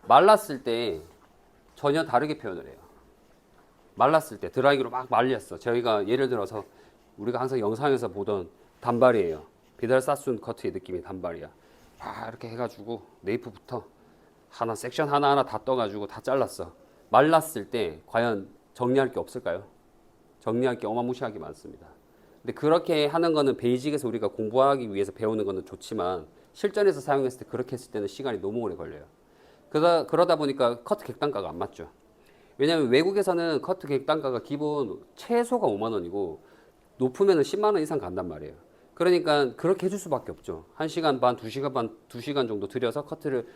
말랐을 때 전혀 다르게 표현을 해요. 말랐을 때 드라이기로 막 말렸어. 저희가 예를 들어서 우리가 항상 영상에서 보던 단발이에요. 비달 사순 커트의 느낌이 단발이야. 막 이렇게 해가지고 네이프부터 하나 섹션 하나하나 다 떠가지고 다 잘랐어. 말랐을 때 과연 정리할 게 없을까요? 정리할 게 어마무시하게 많습니다. 근데 그렇게 하는 거는 베이직에서 우리가 공부하기 위해서 배우는 거는 좋지만 실전에서 사용했을 때 그렇게 했을 때는 시간이 너무 오래 걸려요. 그러다 보니까 커트 객단가가 안 맞죠. 왜냐하면 외국에서는 커트 객단가가 기본 최소가 5만 원이고 높으면 10만 원 이상 간단 말이에요. 그러니까 그렇게 해줄 수밖에 없죠. 1시간 반, 2시간 반, 2시간 정도 들여서 커트를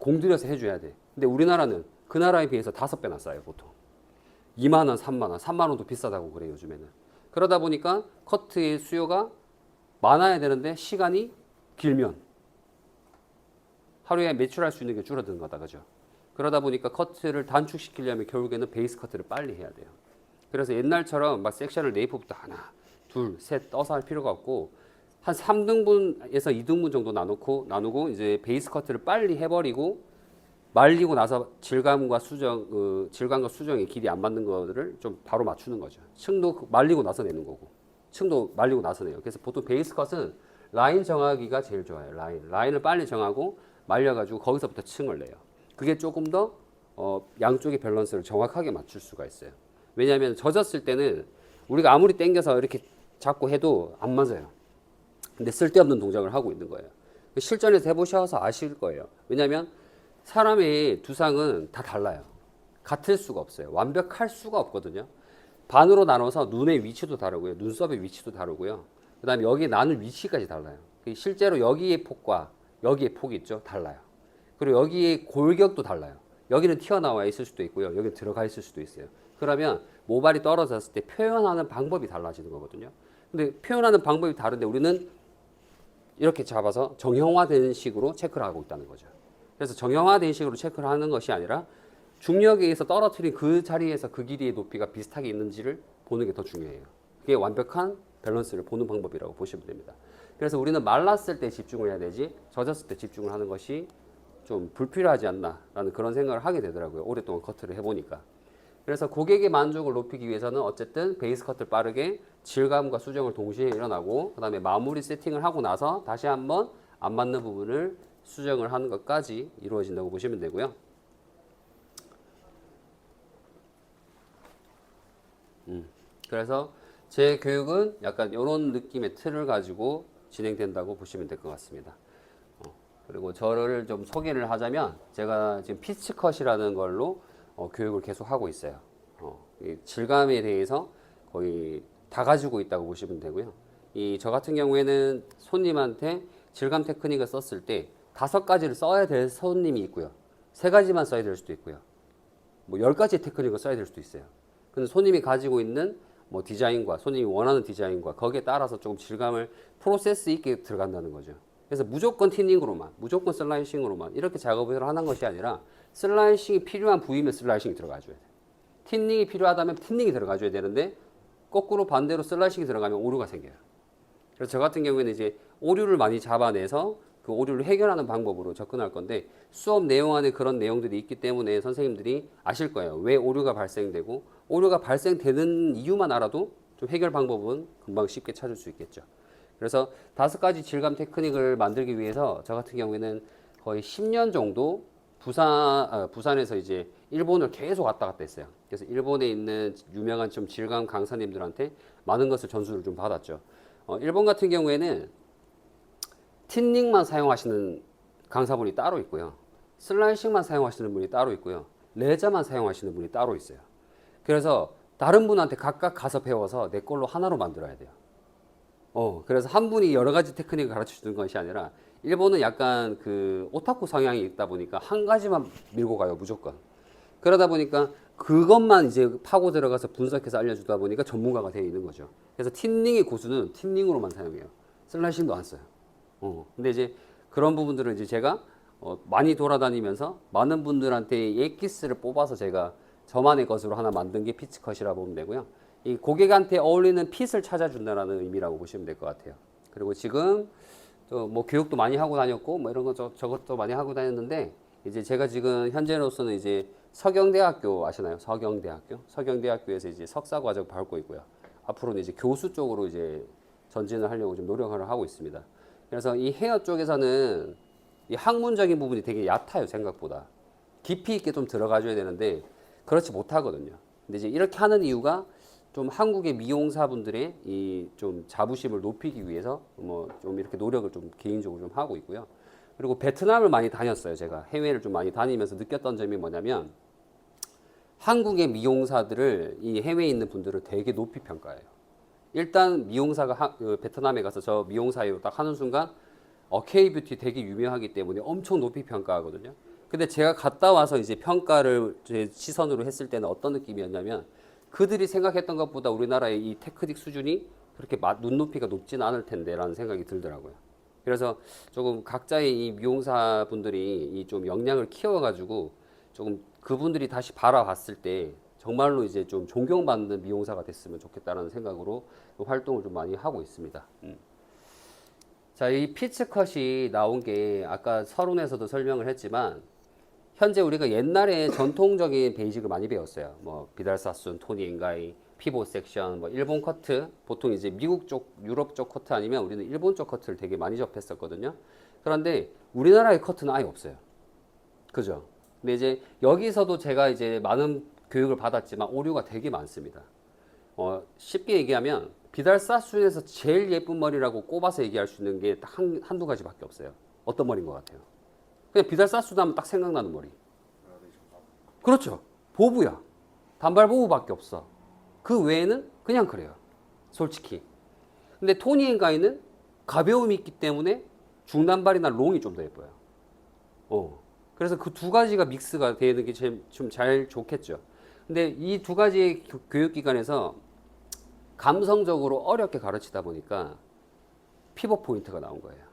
공들여서 해줘야 돼. 근데 우리나라는 그 나라에 비해서 5배나 싸요, 보통. 2만 원, 3만 원, 3만 원도 비싸다고 그래요, 요즘에는. 그러다 보니까 커트의 수요가 많아야 되는데 시간이 길면 하루에 매출할 수 있는 게 줄어드는 거다, 그죠? 그러다 보니까 커트를 단축시키려면 결국에는 베이스 커트를 빨리 해야 돼요. 그래서 옛날처럼 막 섹션을 네이프부터 하나, 둘, 셋 떠서 할 필요가 없고 한 3등분에서 2등분 정도 나누고 이제 베이스 커트를 빨리 해버리고 말리고 나서 질감과 수정의 길이 안 맞는 거를 좀 바로 맞추는 거죠. 층도 말리고 나서 내는 거고, 층도 말리고 나서 내요. 그래서 보통 베이스 컷은 라인 정하기가 제일 좋아요. 라인을 빨리 정하고 말려가지고 거기서부터 층을 내요. 그게 조금 더 양쪽의 밸런스를 정확하게 맞출 수가 있어요. 왜냐하면 젖었을 때는 우리가 아무리 당겨서 이렇게 잡고 해도 안 맞아요. 근데 쓸데없는 동작을 하고 있는 거예요. 실전에서 해보셔서 아실 거예요. 왜냐하면 사람의 두상은 다 달라요. 같을 수가 없어요. 완벽할 수가 없거든요. 반으로 나눠서 눈의 위치도 다르고요. 눈썹의 위치도 다르고요. 그 다음에 여기 나는 위치까지 달라요. 실제로 여기의 폭과 여기의 폭이 있죠. 달라요. 그리고 여기의 골격도 달라요. 여기는 튀어나와 있을 수도 있고요. 여기는 들어가 있을 수도 있어요. 그러면 모발이 떨어졌을 때 표현하는 방법이 달라지는 거거든요. 근데 표현하는 방법이 다른데 우리는 이렇게 잡아서 정형화된 식으로 체크를 하고 있다는 거죠. 그래서 정형화된 식으로 체크를 하는 것이 아니라 중력에 의해서 떨어뜨린 그 자리에서 그 길이의 높이가 비슷하게 있는지를 보는 게 더 중요해요. 그게 완벽한 밸런스를 보는 방법이라고 보시면 됩니다. 그래서 우리는 말랐을 때 집중을 해야 되지 젖었을 때 집중을 하는 것이 좀 불필요하지 않나라는 그런 생각을 하게 되더라고요. 오랫동안 커트를 해보니까. 그래서 고객의 만족을 높이기 위해서는 어쨌든 베이스 커트를 빠르게 질감과 수정을 동시에 일어나고 그 다음에 마무리 세팅을 하고 나서 다시 한번 안 맞는 부분을 수정을 하는 것까지 이루어진다고 보시면 되고요. 그래서 제 교육은 약간 이런 느낌의 틀을 가지고 진행된다고 보시면 될 것 같습니다. 그리고 저를 좀 소개를 하자면 제가 지금 피치컷이라는 걸로 교육을 계속 하고 있어요. 이 질감에 대해서 거의 다 가지고 있다고 보시면 되고요. 저 같은 경우에는 손님한테 질감 테크닉을 썼을 때 5가지를 써야 될 손님이 있고요. 3가지만 써야 될 수도 있고요. 뭐 10가지 테크닉을 써야 될 수도 있어요. 근데 손님이 가지고 있는 뭐 디자인과 손님이 원하는 디자인과 거기에 따라서 조금 질감을 프로세스 있게 들어간다는 거죠. 그래서 무조건 티닝으로만, 무조건 슬라이싱으로만 이렇게 작업을 하는 것이 아니라 슬라이싱이 필요한 부위면 슬라이싱이 들어가줘야 돼요. 틴닝이 필요하다면 틴닝이 들어가줘야 되는데 거꾸로 반대로 슬라이싱이 들어가면 오류가 생겨요. 그래서 저 같은 경우에는 이제 오류를 많이 잡아내서 그 오류를 해결하는 방법으로 접근할 건데 수업 내용 안에 그런 내용들이 있기 때문에 선생님들이 아실 거예요. 왜 오류가 발생되고 오류가 발생되는 이유만 알아도 좀 해결 방법은 금방 쉽게 찾을 수 있겠죠. 그래서 5가지 질감 테크닉을 만들기 위해서 저 같은 경우에는 거의 10년 정도 부산에서 이제 일본을 계속 왔다 갔다 했어요. 그래서 일본에 있는 유명한 좀 질감 강사님들한테 많은 것을 전수를 좀 받았죠. 일본 같은 경우에는 틴닝만 사용하시는 강사분이 따로 있고요. 슬라이싱만 사용하시는 분이 따로 있고요. 레저만 사용하시는 분이 따로 있어요. 그래서 다른 분한테 각각 가서 배워서 내 걸로 하나로 만들어야 돼요. 그래서 한 분이 여러 가지 테크닉을 가르쳐 주는 것이 아니라 일본은 약간 그 오타쿠 성향이 있다 보니까 한 가지만 밀고 가요, 무조건. 그러다 보니까 그것만 이제 파고 들어가서 분석해서 알려주다 보니까 전문가가 되어 있는 거죠. 그래서 틴닝의 고수는 틴닝으로만 사용해요. 슬라이싱도 안 써요. 근데 이제 그런 부분들을 이제 제가 많이 돌아다니면서 많은 분들한테 엑기스를 뽑아서 제가 저만의 것으로 하나 만든 게 피치컷이라 보면 되고요. 이 고객한테 어울리는 핏을 찾아준다는 의미라고 보시면 될 것 같아요. 그리고 지금 또 뭐 교육도 많이 하고 다녔고 뭐 이런 거 저것도 많이 하고 다녔는데 이제 제가 지금 현재로서는 이제 서경대학교 아시나요? 서경대학교에서 이제 석사 과정 밟고 있고요. 앞으로는 이제 교수 쪽으로 이제 전진을 하려고 좀 노력을 하고 있습니다. 그래서 이 헤어 쪽에서는 이 학문적인 부분이 되게 얕아요, 생각보다. 깊이 있게 좀 들어가줘야 되는데 그렇지 못하거든요. 근데 이제 이렇게 하는 이유가 좀 한국의 미용사분들의 이 좀 자부심을 높이기 위해서 뭐 좀 이렇게 노력을 좀 개인적으로 좀 하고 있고요. 그리고 베트남을 많이 다녔어요. 제가 해외를 좀 많이 다니면서 느꼈던 점이 뭐냐면 한국의 미용사들을 이 해외에 있는 분들을 되게 높이 평가해요. 일단 미용사가 베트남에 가서 저 미용사예요 딱 하는 순간 K뷰티 되게 유명하기 때문에 엄청 높이 평가하거든요. 근데 제가 갔다 와서 이제 평가를 제 시선으로 했을 때는 어떤 느낌이었냐면 그들이 생각했던 것보다 우리나라의 이 테크닉 수준이 그렇게 눈높이가 높지는 않을 텐데라는 생각이 들더라고요. 그래서 조금 각자의 이 미용사 분들이 이 좀 역량을 키워가지고 조금 그분들이 다시 바라봤을 때 정말로 이제 좀 존경받는 미용사가 됐으면 좋겠다는 생각으로 활동을 좀 많이 하고 있습니다. 자, 이 피치컷이 나온 게 아까 서론에서도 설명을 했지만 현재 우리가 옛날에 전통적인 베이직을 많이 배웠어요. 뭐 비달사순, 토니 엔가이, 피봇 섹션, 뭐 일본 커트, 보통 이제 미국 쪽, 유럽 쪽 커트 아니면 우리는 일본 쪽 커트를 되게 많이 접했었거든요. 그런데 우리나라의 커트는 아예 없어요. 그죠? 근데 이제 여기서도 제가 이제 많은 교육을 받았지만 오류가 되게 많습니다. 쉽게 얘기하면 비달사순에서 제일 예쁜 머리라고 꼽아서 얘기할 수 있는 게 딱 한두 가지밖에 없어요. 어떤 머리인 것 같아요? 그냥 비달사순 하면 딱 생각나는 머리. 그렇죠. 보부야. 단발 보부밖에 없어. 그 외에는 그냥 그래요. 솔직히. 근데 토니 앤 가이는 가벼움이 있기 때문에 중단발이나 롱이 좀 더 예뻐요. 그래서 그 두 가지가 믹스가 되는 게 좀 잘 좋겠죠. 근데 이 두 가지 교육기관에서 감성적으로 어렵게 가르치다 보니까 피벗 포인트가 나온 거예요.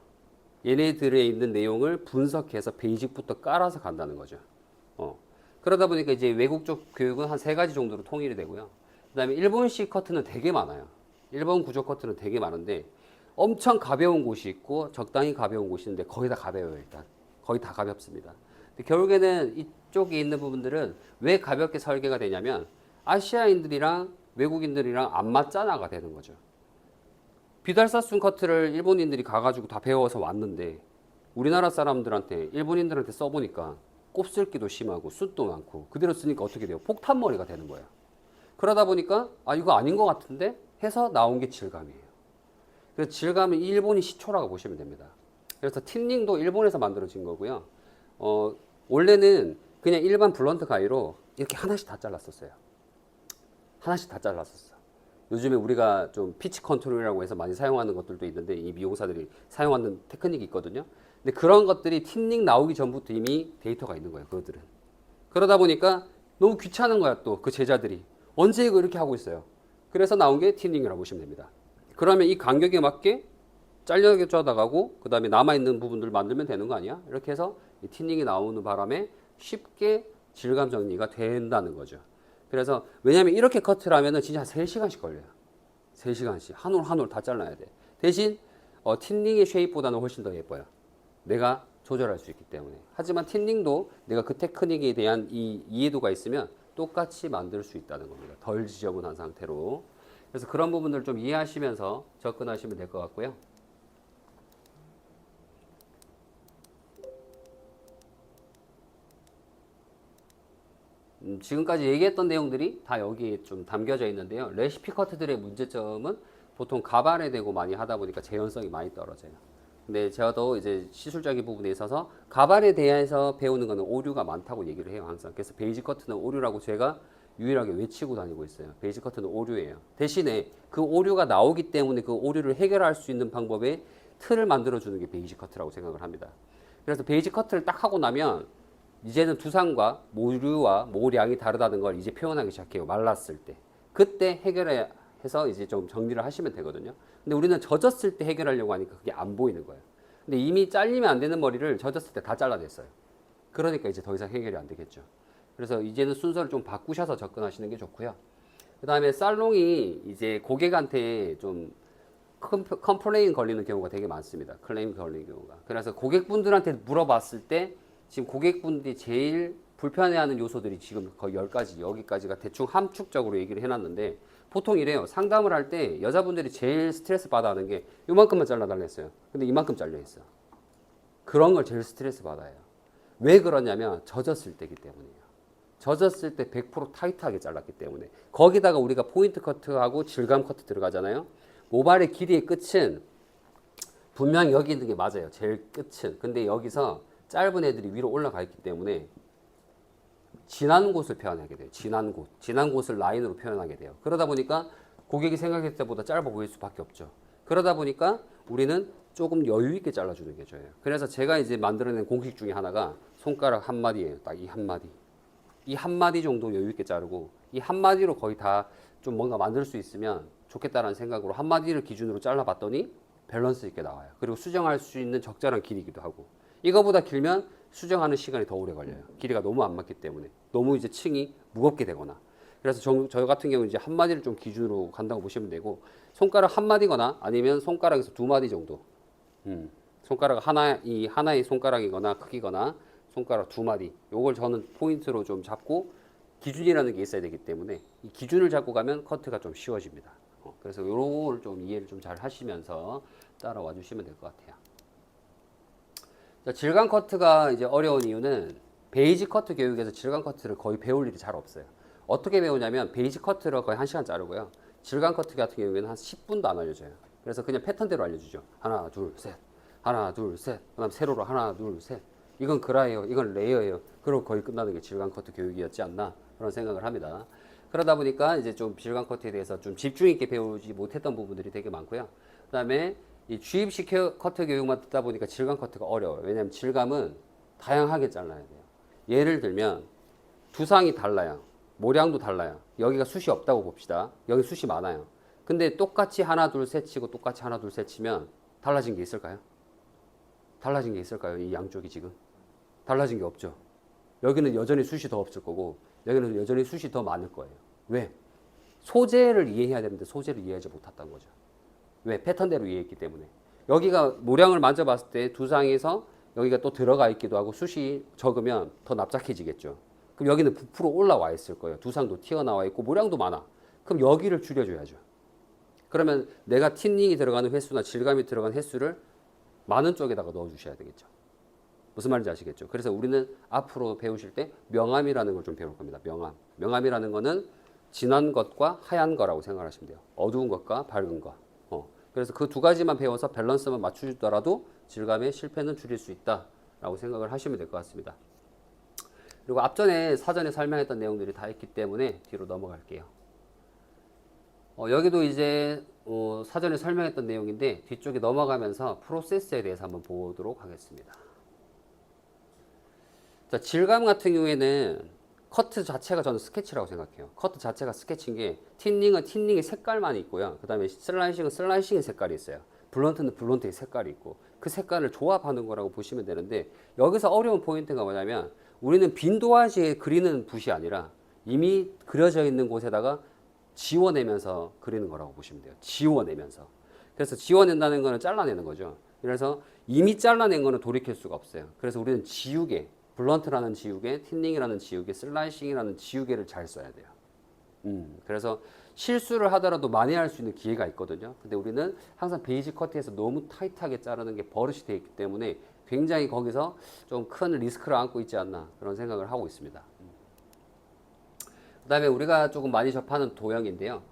얘네들에 있는 내용을 분석해서 베이직부터 깔아서 간다는 거죠. 그러다 보니까 이제 외국 쪽 교육은 한 세 가지 정도로 통일이 되고요. 그 다음에 일본식 커트는 되게 많아요. 일본 구조 커트는 되게 많은데 엄청 가벼운 곳이 있고 적당히 가벼운 곳이 있는데 거의 다 가벼워요, 일단. 거의 다 가볍습니다. 근데 결국에는 이쪽에 있는 부분들은 왜 가볍게 설계가 되냐면 아시아인들이랑 외국인들이랑 안 맞잖아가 되는 거죠. 비달사순 커트를 일본인들이 가가지고 다 배워서 왔는데 우리나라 사람들한테 일본인들한테 써보니까 곱슬기도 심하고 숱도 많고 그대로 쓰니까 어떻게 돼요? 폭탄머리가 되는 거예요. 그러다 보니까 이거 아닌 것 같은데 해서 나온 게 질감이에요. 그래서 질감은 일본이 시초라고 보시면 됩니다. 그래서 틴닝도 일본에서 만들어진 거고요. 원래는 그냥 일반 블런트 가위로 이렇게 하나씩 다 잘랐었어요. 하나씩 다 잘랐었어. 요즘에 우리가 좀 피치 컨트롤이라고 해서 많이 사용하는 것들도 있는데 이 미용사들이 사용하는 테크닉이 있거든요. 근데 그런 것들이 틴닝 나오기 전부터 이미 데이터가 있는 거예요. 그것들은. 그러다 보니까 너무 귀찮은 거야 또 그 제자들이. 언제 이거 이렇게 하고 있어요. 그래서 나온 게 틴닝이라고 보시면 됩니다. 그러면 이 간격에 맞게 잘려져 나가고 그 다음에 남아있는 부분들 만들면 되는 거 아니야? 이렇게 해서 이 틴닝이 나오는 바람에 쉽게 질감 정리가 된다는 거죠. 그래서 왜냐면 이렇게 커트를 하면은 진짜 한 3시간씩 걸려요. 3시간씩 한 올 한 올 다 잘라야 돼. 대신 틴닝의 쉐입보다는 훨씬 더 예뻐요. 내가 조절할 수 있기 때문에. 하지만 틴닝도 내가 그 테크닉에 대한 이 이해도가 있으면 똑같이 만들 수 있다는 겁니다. 덜 지저분한 상태로. 그래서 그런 부분들 좀 이해하시면서 접근하시면 될 것 같고요. 지금까지 얘기했던 내용들이 다 여기에 좀 담겨져 있는데요. 레시피 커트들의 문제점은 보통 가발에 대고 많이 하다 보니까 재현성이 많이 떨어져요. 근데 저도 이제 시술적인 부분에 있어서 가발에 대해서 배우는 거는 오류가 많다고 얘기를 해요, 항상. 그래서 베이직 커트는 오류라고 제가 유일하게 외치고 다니고 있어요. 베이직 커트는 오류예요. 대신에 그 오류가 나오기 때문에 그 오류를 해결할 수 있는 방법의 틀을 만들어주는 게 베이직 커트라고 생각을 합니다. 그래서 베이직 커트를 딱 하고 나면 이제는 두상과 모류와 모량이 다르다는 걸 이제 표현하기 시작해요. 말랐을 때. 그때 해결해서 이제 좀 정리를 하시면 되거든요. 근데 우리는 젖었을 때 해결하려고 하니까 그게 안 보이는 거예요. 근데 이미 잘리면 안 되는 머리를 젖었을 때 다 잘라냈어요. 그러니까 이제 더 이상 해결이 안 되겠죠. 그래서 이제는 순서를 좀 바꾸셔서 접근하시는 게 좋고요. 그 다음에 살롱이 이제 고객한테 좀 컴플레인 걸리는 경우가 되게 많습니다. 클레임 걸리는 경우가. 그래서 고객분들한테 물어봤을 때 지금 고객분들이 제일 불편해하는 요소들이 지금 거의 10가지, 여기까지가 대충 함축적으로 얘기를 해놨는데 보통 이래요. 상담을 할 때 여자분들이 제일 스트레스 받아 하는 게 요만큼만 잘라달라 했어요. 근데 이만큼 잘려 있어. 그런 걸 제일 스트레스 받아요. 왜 그러냐면 젖었을 때기 때문이에요. 젖었을 때 100% 타이트하게 잘랐기 때문에. 거기다가 우리가 포인트 커트하고 질감 커트 들어가잖아요. 모발의 길이의 끝은 분명히 여기 있는 게 맞아요. 제일 끝은. 근데 여기서 짧은 애들이 위로 올라가 있기 때문에 진한 곳을 표현하게 돼요. 진한 곳. 진한 곳을 라인으로 표현하게 돼요. 그러다 보니까 고객이 생각했을 때보다 짧아 보일 수밖에 없죠. 그러다 보니까 우리는 조금 여유 있게 잘라주는 게 좋아요. 그래서 제가 이제 만들어낸 공식 중에 하나가 손가락 한 마디예요. 딱 이 한 마디. 이 한 마디 정도 여유 있게 자르고 이 한 마디로 거의 다 좀 뭔가 만들 수 있으면 좋겠다라는 생각으로 한 마디를 기준으로 잘라봤더니 밸런스 있게 나와요. 그리고 수정할 수 있는 적절한 길이기도 하고 이거보다 길면 수정하는 시간이 더 오래 걸려요. 길이가 너무 안 맞기 때문에 너무 이제 층이 무겁게 되거나 그래서 저 같은 경우 이제 한 마디를 좀 기준으로 간다고 보시면 되고 손가락 한 마디거나 아니면 손가락에서 두 마디 정도 손가락 하나 이 하나의 손가락이거나 크기거나 손가락 두 마디 요걸 저는 포인트로 좀 잡고 기준이라는 게 있어야 되기 때문에 이 기준을 잡고 가면 커트가 좀 쉬워집니다. 그래서 요런 걸 좀 이해를 좀 잘 하시면서 따라와 주시면 될 것 같아요. 자, 질감 커트가 이제 어려운 이유는 베이직 커트 교육에서 질감 커트를 거의 배울 일이 잘 없어요. 어떻게 배우냐면 베이직 커트를 거의 1시간 자르고요. 질감 커트 같은 경우에는 한 10분도 안 알려줘요. 그래서 그냥 패턴대로 알려주죠. 하나, 둘, 셋. 하나, 둘, 셋. 그 다음 세로로 하나, 둘, 셋. 이건 그라예요. 이건 레이어예요. 그리고 거의 끝나는 게 질감 커트 교육이었지 않나 그런 생각을 합니다. 그러다 보니까 이제 좀 질감 커트에 대해서 좀 집중 있게 배우지 못했던 부분들이 되게 많고요. 그 다음에 이 주입식 커트 교육만 듣다 보니까 질감 커트가 어려워요. 왜냐하면 질감은 다양하게 잘라야 돼요. 예를 들면 두상이 달라요. 모량도 달라요. 여기가 숱이 없다고 봅시다. 여기 숱이 많아요. 근데 똑같이 하나 둘 셋 치고 똑같이 하나 둘 셋 치면 달라진 게 있을까요? 달라진 게 있을까요? 이 양쪽이 지금 달라진 게 없죠. 여기는 여전히 숱이 더 없을 거고 여기는 여전히 숱이 더 많을 거예요. 왜? 소재를 이해해야 되는데 소재를 이해하지 못했던 거죠. 왜? 패턴대로 이해했기 때문에. 여기가 모량을 만져봤을 때 두상에서 여기가 또 들어가 있기도 하고 숱이 적으면 더 납작해지겠죠. 그럼 여기는 부풀어 올라와 있을 거예요. 두상도 튀어나와 있고 모량도 많아. 그럼 여기를 줄여줘야죠. 그러면 내가 틴닝이 들어가는 횟수나 질감이 들어가는 횟수를 많은 쪽에다가 넣어주셔야 되겠죠. 무슨 말인지 아시겠죠? 그래서 우리는 앞으로 배우실 때 명암이라는 걸 좀 배울 겁니다. 명암. 명암이라는 거는 진한 것과 하얀 거라고 생각하시면 돼요. 어두운 것과 밝은 거. 그래서 그 두 가지만 배워서 밸런스만 맞추더라도 질감의 실패는 줄일 수 있다라고 생각을 하시면 될 것 같습니다. 그리고 앞전에 사전에 설명했던 내용들이 다 있기 때문에 뒤로 넘어갈게요. 여기도 이제 사전에 설명했던 내용인데 뒤쪽에 넘어가면서 프로세스에 대해서 한번 보도록 하겠습니다. 자, 질감 같은 경우에는 커트 자체가 저는 스케치라고 생각해요. 커트 자체가 스케치인 게 틴닝은 틴닝의 색깔만 있고요. 그 다음에 슬라이싱은 슬라이싱의 색깔이 있어요. 블런트는 블런트의 색깔이 있고 그 색깔을 조합하는 거라고 보시면 되는데 여기서 어려운 포인트가 뭐냐면 우리는 빈 도화지에 그리는 붓이 아니라 이미 그려져 있는 곳에다가 지워내면서 그리는 거라고 보시면 돼요. 지워내면서. 그래서 지워낸다는 거는 잘라내는 거죠. 그래서 이미 잘라낸 거는 돌이킬 수가 없어요. 그래서 우리는 지우개, 블런트라는 지우개, 틴닝이라는 지우개, 슬라이싱이라는 지우개를 잘 써야 돼요. 그래서 실수를 하더라도 만회할 수 있는 기회가 있거든요. 근데 우리는 항상 베이직 커트에서 너무 타이트하게 자르는 게 버릇이 되어 있기 때문에 굉장히 거기서 좀 큰 리스크를 안고 있지 않나 그런 생각을 하고 있습니다. 그 다음에 우리가 조금 많이 접하는 도형인데요.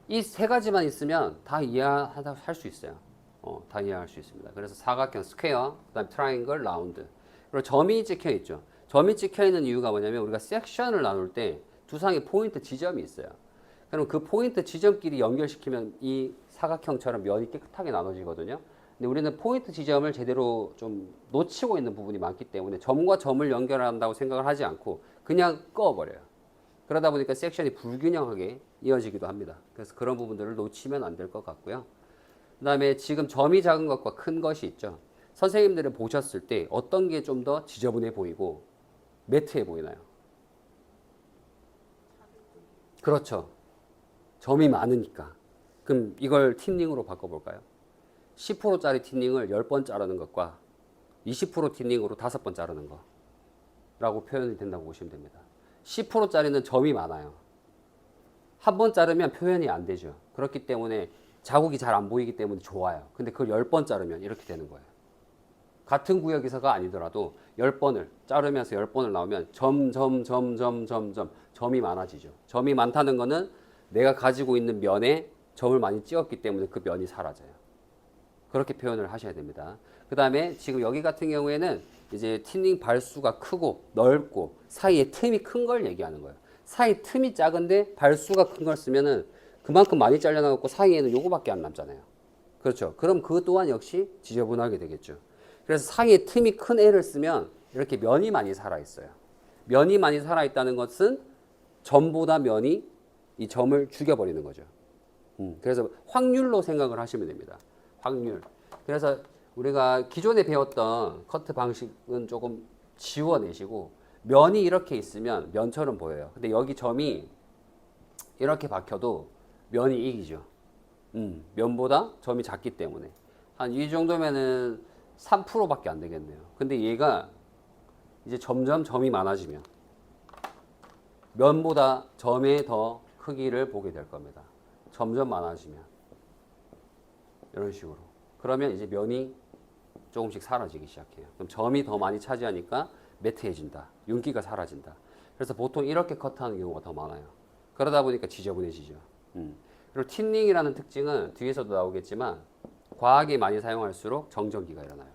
이 세 가지만 있으면 다 이해할 수 있어요. 다 이해할 수 있습니다. 그래서 사각형, 스퀘어, 그 다음에 트라이앵글, 라운드. 그리고 점이 찍혀 있죠. 점이 찍혀 있는 이유가 뭐냐면 우리가 섹션을 나눌 때 두상에 포인트 지점이 있어요. 그럼 그 포인트 지점끼리 연결시키면 이 사각형처럼 면이 깨끗하게 나눠지거든요. 근데 우리는 포인트 지점을 제대로 좀 놓치고 있는 부분이 많기 때문에 점과 점을 연결한다고 생각을 하지 않고 그냥 꺼버려요. 그러다 보니까 섹션이 불균형하게 이어지기도 합니다. 그래서 그런 부분들을 놓치면 안 될 것 같고요. 그 다음에 지금 점이 작은 것과 큰 것이 있죠. 선생님들을 보셨을 때 어떤 게 좀 더 지저분해 보이고 매트해 보이나요? 그렇죠. 점이 많으니까. 그럼 이걸 틴닝으로 바꿔볼까요? 10%짜리 틴닝을 10번 자르는 것과 20% 틴닝으로 5번 자르는 거. 라고 표현이 된다고 보시면 됩니다. 10%짜리는 점이 많아요. 한 번 자르면 표현이 안 되죠. 그렇기 때문에 자국이 잘 안 보이기 때문에 좋아요. 근데 그걸 10번 자르면 이렇게 되는 거예요. 같은 구역에서가 아니더라도 10번을 자르면서 10번을 나오면 점이 많아지죠. 점이 많다는 거는 내가 가지고 있는 면에 점을 많이 찍었기 때문에 그 면이 사라져요. 그렇게 표현을 하셔야 됩니다. 그 다음에 지금 여기 같은 경우에는 이제 틴닝 발수가 크고 넓고 사이에 틈이 큰 걸 얘기하는 거예요. 사이 틈이 작은데 발수가 큰 걸 쓰면은 그만큼 많이 잘려나갔고 사이에는 요거밖에 안 남잖아요. 그렇죠. 그럼 그것 또한 역시 지저분하게 되겠죠. 그래서 사이에 틈이 큰 애를 쓰면 이렇게 면이 많이 살아있어요. 면이 많이 살아있다는 것은 점보다 면이 이 점을 죽여버리는 거죠. 그래서 확률로 생각을 하시면 됩니다. 확률. 그래서 우리가 기존에 배웠던 커트 방식은 조금 지워내시고 면이 이렇게 있으면 면처럼 보여요. 근데 여기 점이 이렇게 박혀도 면이 이기죠. 면보다 점이 작기 때문에 한 이 정도면은 3%밖에 안 되겠네요. 근데 얘가 이제 점점 점이 많아지면 면보다 점의 더 크기를 보게 될 겁니다. 점점 많아지면 이런 식으로. 그러면 이제 면이 조금씩 사라지기 시작해요. 그럼 점이 더 많이 차지하니까 매트해진다. 윤기가 사라진다. 그래서 보통 이렇게 커트하는 경우가 더 많아요. 그러다 보니까 지저분해지죠. 그리고 틴닝이라는 특징은 뒤에서도 나오겠지만 과하게 많이 사용할수록 정전기가 일어나요.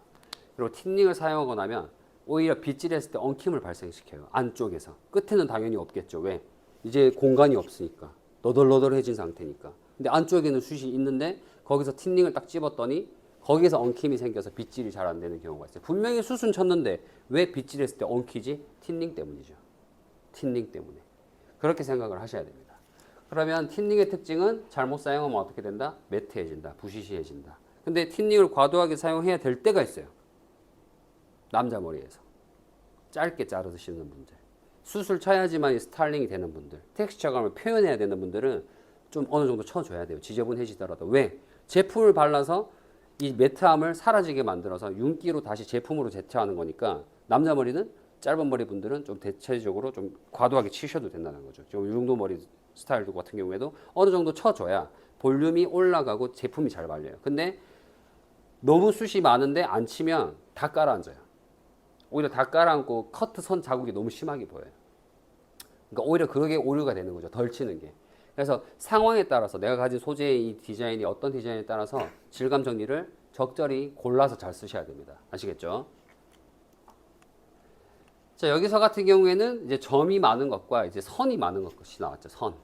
그리고 틴닝을 사용하고 나면 오히려 빗질했을 때 엉킴을 발생시켜요. 안쪽에서. 끝에는 당연히 없겠죠. 왜? 이제 공간이 없으니까. 너덜너덜해진 상태니까. 근데 안쪽에는 숱이 있는데 거기서 틴닝을 딱 집었더니 거기서 엉킴이 생겨서 빗질이 잘 안 되는 경우가 있어요. 분명히 숱은 쳤는데 왜 빗질했을 때 엉키지? 틴닝 때문이죠. 틴닝 때문에. 그렇게 생각을 하셔야 됩니다. 그러면 틴닝의 특징은 잘못 사용하면 어떻게 된다? 매트해진다. 부시시해진다. 근데 틴닝을 과도하게 사용해야 될 때가 있어요. 남자 머리에서. 짧게 자르시는 분들. 숱을 쳐야지만 스타일링이 되는 분들. 텍스처감을 표현해야 되는 분들은 좀 어느 정도 쳐줘야 돼요. 지저분해지더라도. 왜? 제품을 발라서 이 매트함을 사라지게 만들어서 윤기로 다시 제품으로 대체하는 거니까 남자 머리는 짧은 머리 분들은 좀 대체적으로 좀 과도하게 치셔도 된다는 거죠. 이 정도 머리 스타일 같은 경우에도 어느 정도 쳐줘야 볼륨이 올라가고 제품이 잘 발려요. 근데 너무 숱이 많은데 안 치면 다 깔아앉아요. 오히려 다 깔아앉고 커트 선 자국이 너무 심하게 보여요. 그러니까 오히려 그게 오류가 되는 거죠. 덜 치는 게. 그래서 상황에 따라서 내가 가진 소재의 이 디자인이 어떤 디자인에 따라서 질감 정리를 적절히 골라서 잘 쓰셔야 됩니다. 아시겠죠? 자, 여기서 같은 경우에는 이제 점이 많은 것과 이제 선이 많은 것이 나왔죠. 선.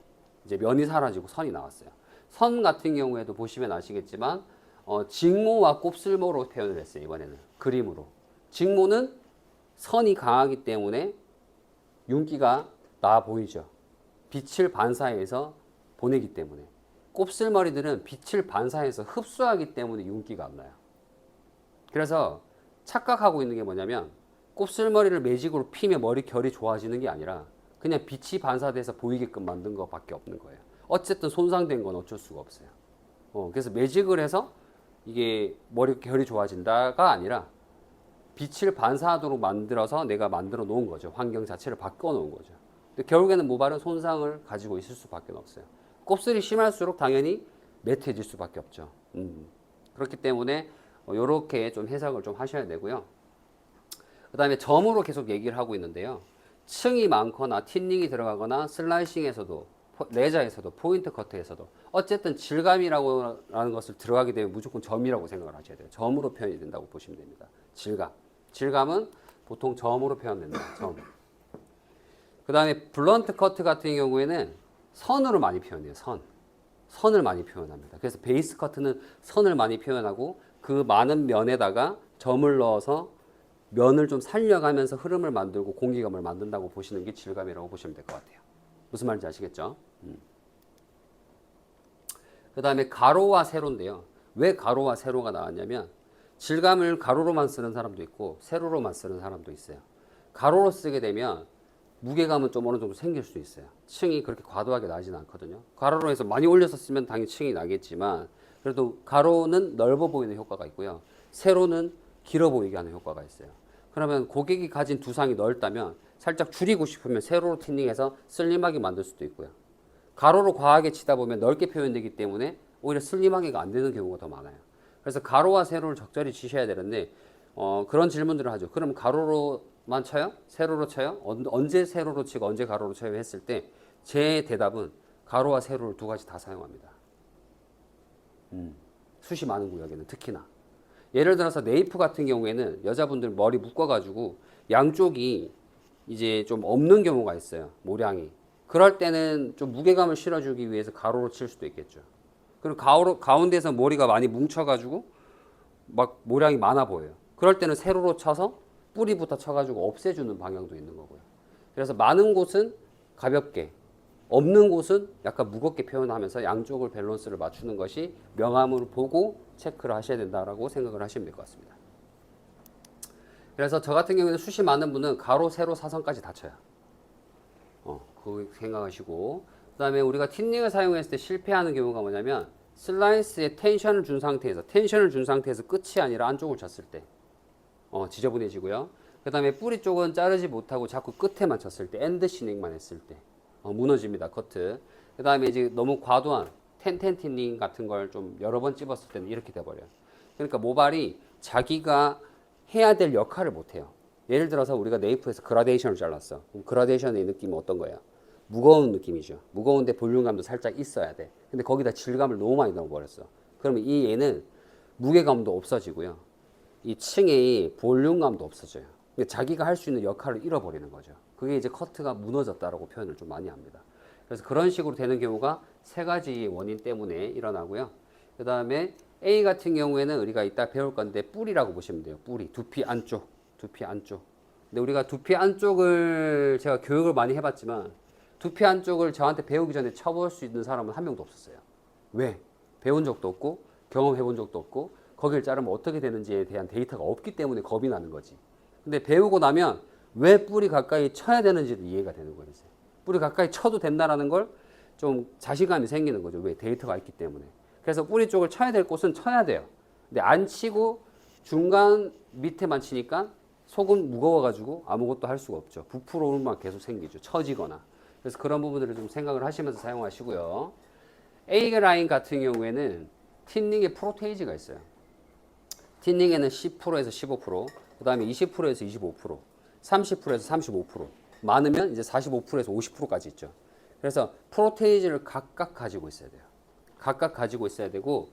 이제 면이 사라지고 선이 나왔어요. 선 같은 경우에도 보시면 아시겠지만 직모와 곱슬모로 표현을 했어요. 이번에는 그림으로. 직모는 선이 강하기 때문에 윤기가 나 보이죠. 빛을 반사해서 보내기 때문에. 곱슬머리들은 빛을 반사해서 흡수하기 때문에 윤기가 안 나요. 그래서 착각하고 있는 게 뭐냐면 곱슬머리를 매직으로 피면 머리 결이 좋아지는 게 아니라 그냥 빛이 반사돼서 보이게끔 만든 것밖에 없는 거예요. 어쨌든 손상된 건 어쩔 수가 없어요. 그래서 매직을 해서 이게 머리 결이 좋아진다가 아니라 빛을 반사하도록 만들어서 내가 만들어 놓은 거죠. 환경 자체를 바꿔 놓은 거죠. 근데 결국에는 모발은 손상을 가지고 있을 수밖에 없어요. 곱슬이 심할수록 당연히 매트해질 수밖에 없죠. 그렇기 때문에 이렇게 좀 해석을 좀 하셔야 되고요. 그 다음에 점으로 계속 얘기를 하고 있는데요. 층이 많거나 틴닝이 들어가거나 슬라이싱에서도 레자에서도 포인트 커트에서도 어쨌든 질감이라고 하는 것을 들어가게 되면 무조건 점이라고 생각을 하셔야 돼요. 점으로 표현이 된다고 보시면 됩니다. 질감은 보통 점으로 표현된다. 점. 그 다음에 블런트 커트 같은 경우에는 선으로 많이 표현해요. 선을 많이 표현합니다. 그래서 베이스 커트는 선을 많이 표현하고 그 많은 면에다가 점을 넣어서 면을 좀 살려가면서 흐름을 만들고 공기감을 만든다고 보시는 게 질감이라고 보시면 될 것 같아요. 무슨 말인지 아시겠죠? 그 다음에 가로와 세로인데요. 왜 가로와 세로가 나왔냐면 질감을 가로로만 쓰는 사람도 있고 세로로만 쓰는 사람도 있어요. 가로로 쓰게 되면 무게감은 좀 어느 정도 생길 수 있어요. 층이 그렇게 과도하게 나지는 않거든요. 가로로 해서 많이 올려서 쓰면 당연히 층이 나겠지만 그래도 가로는 넓어 보이는 효과가 있고요. 세로는 길어 보이게 하는 효과가 있어요. 그러면 고객이 가진 두상이 넓다면 살짝 줄이고 싶으면 세로로 틴닝해서 슬림하게 만들 수도 있고요. 가로로 과하게 치다 보면 넓게 표현되기 때문에 오히려 슬림하게가 안 되는 경우가 더 많아요. 그래서 가로와 세로를 적절히 치셔야 되는데 그런 질문들을 하죠. 그럼 가로로만 쳐요? 세로로 쳐요? 언제 세로로 치고 언제 가로로 쳐요? 했을 때 제 대답은 가로와 세로를 두 가지 다 사용합니다. 숱이 많은 구역에는 특히나. 예를 들어서 네이프 같은 경우에는 여자분들 머리 묶어가지고 양쪽이 이제 좀 없는 경우가 있어요. 모량이. 그럴 때는 좀 무게감을 실어주기 위해서 가로로 칠 수도 있겠죠. 그리고 가운데서 머리가 많이 뭉쳐가지고 막 모량이 많아 보여요. 그럴 때는 세로로 쳐서 뿌리부터 쳐가지고 없애주는 방향도 있는 거고요. 그래서 많은 곳은 가볍게, 없는 곳은 약간 무겁게 표현하면서 양쪽을 밸런스를 맞추는 것이 명암을 보고 체크를 하셔야 된다라고 생각을 하시면 될 것 같습니다. 그래서 저 같은 경우에는 숱이 많은 분은 가로, 세로, 사선까지 다 쳐요. 그거 생각하시고. 그 다음에 우리가 틴닝을 사용했을 때 실패하는 경우가 뭐냐면 슬라이스에 텐션을 준 상태에서 끝이 아니라 안쪽을 쳤을 때 지저분해지고요. 그 다음에 뿌리 쪽은 자르지 못하고 자꾸 끝에만 쳤을 때, 엔드 시닝만 했을 때 무너집니다. 커트. 그 다음에 이제 너무 과도한 텐텐 틴닝 같은 걸 좀 여러 번 찝었을 때는 이렇게 돼버려요. 그러니까 모발이 자기가 해야 될 역할을 못해요. 예를 들어서 우리가 네이프에서 그라데이션을 잘랐어. 그럼 그라데이션의 느낌은 어떤 거예요? 무거운 느낌이죠. 무거운데 볼륨감도 살짝 있어야 돼. 근데 거기다 질감을 너무 많이 넣어버렸어. 그러면 이 얘는 무게감도 없어지고요. 이 층의 볼륨감도 없어져요. 그러니까 자기가 할 수 있는 역할을 잃어버리는 거죠. 그게 이제 커트가 무너졌다라고 표현을 좀 많이 합니다. 그래서 그런 식으로 되는 경우가 세 가지 원인 때문에 일어나고요. 그 다음에 A 같은 경우에는 우리가 이따 배울 건데 뿌리라고 보시면 돼요. 뿌리, 두피 안쪽. 근데 우리가 두피 안쪽을 제가 교육을 많이 해봤지만 두피 안쪽을 저한테 배우기 전에 쳐볼 수 있는 사람은 한 명도 없었어요. 왜? 배운 적도 없고 경험해본 적도 없고 거기를 자르면 어떻게 되는지에 대한 데이터가 없기 때문에 겁이 나는 거지. 근데 배우고 나면 왜 뿌리 가까이 쳐야 되는지도 이해가 되는 거예요. 뿌리 가까이 쳐도 된다라는 걸 좀 자신감이 생기는 거죠. 왜? 데이터가 있기 때문에. 그래서 뿌리 쪽을 쳐야 될 곳은 쳐야 돼요. 근데 안 치고 중간 밑에만 치니까 속은 무거워가지고 아무것도 할 수가 없죠. 부풀어오름만 계속 생기죠. 처지거나. 그래서 그런 부분들을 좀 생각을 하시면서 사용하시고요. A 라인 같은 경우에는 틴닝에 프로테이지가 있어요. 틴닝에는 10%에서 15%, 그 다음에 20%에서 25%, 30%에서 35%, 많으면 이제 45%에서 50%까지 있죠. 그래서 프로테이지를 각각 가지고 있어야 돼요. 각각 가지고 있어야 되고,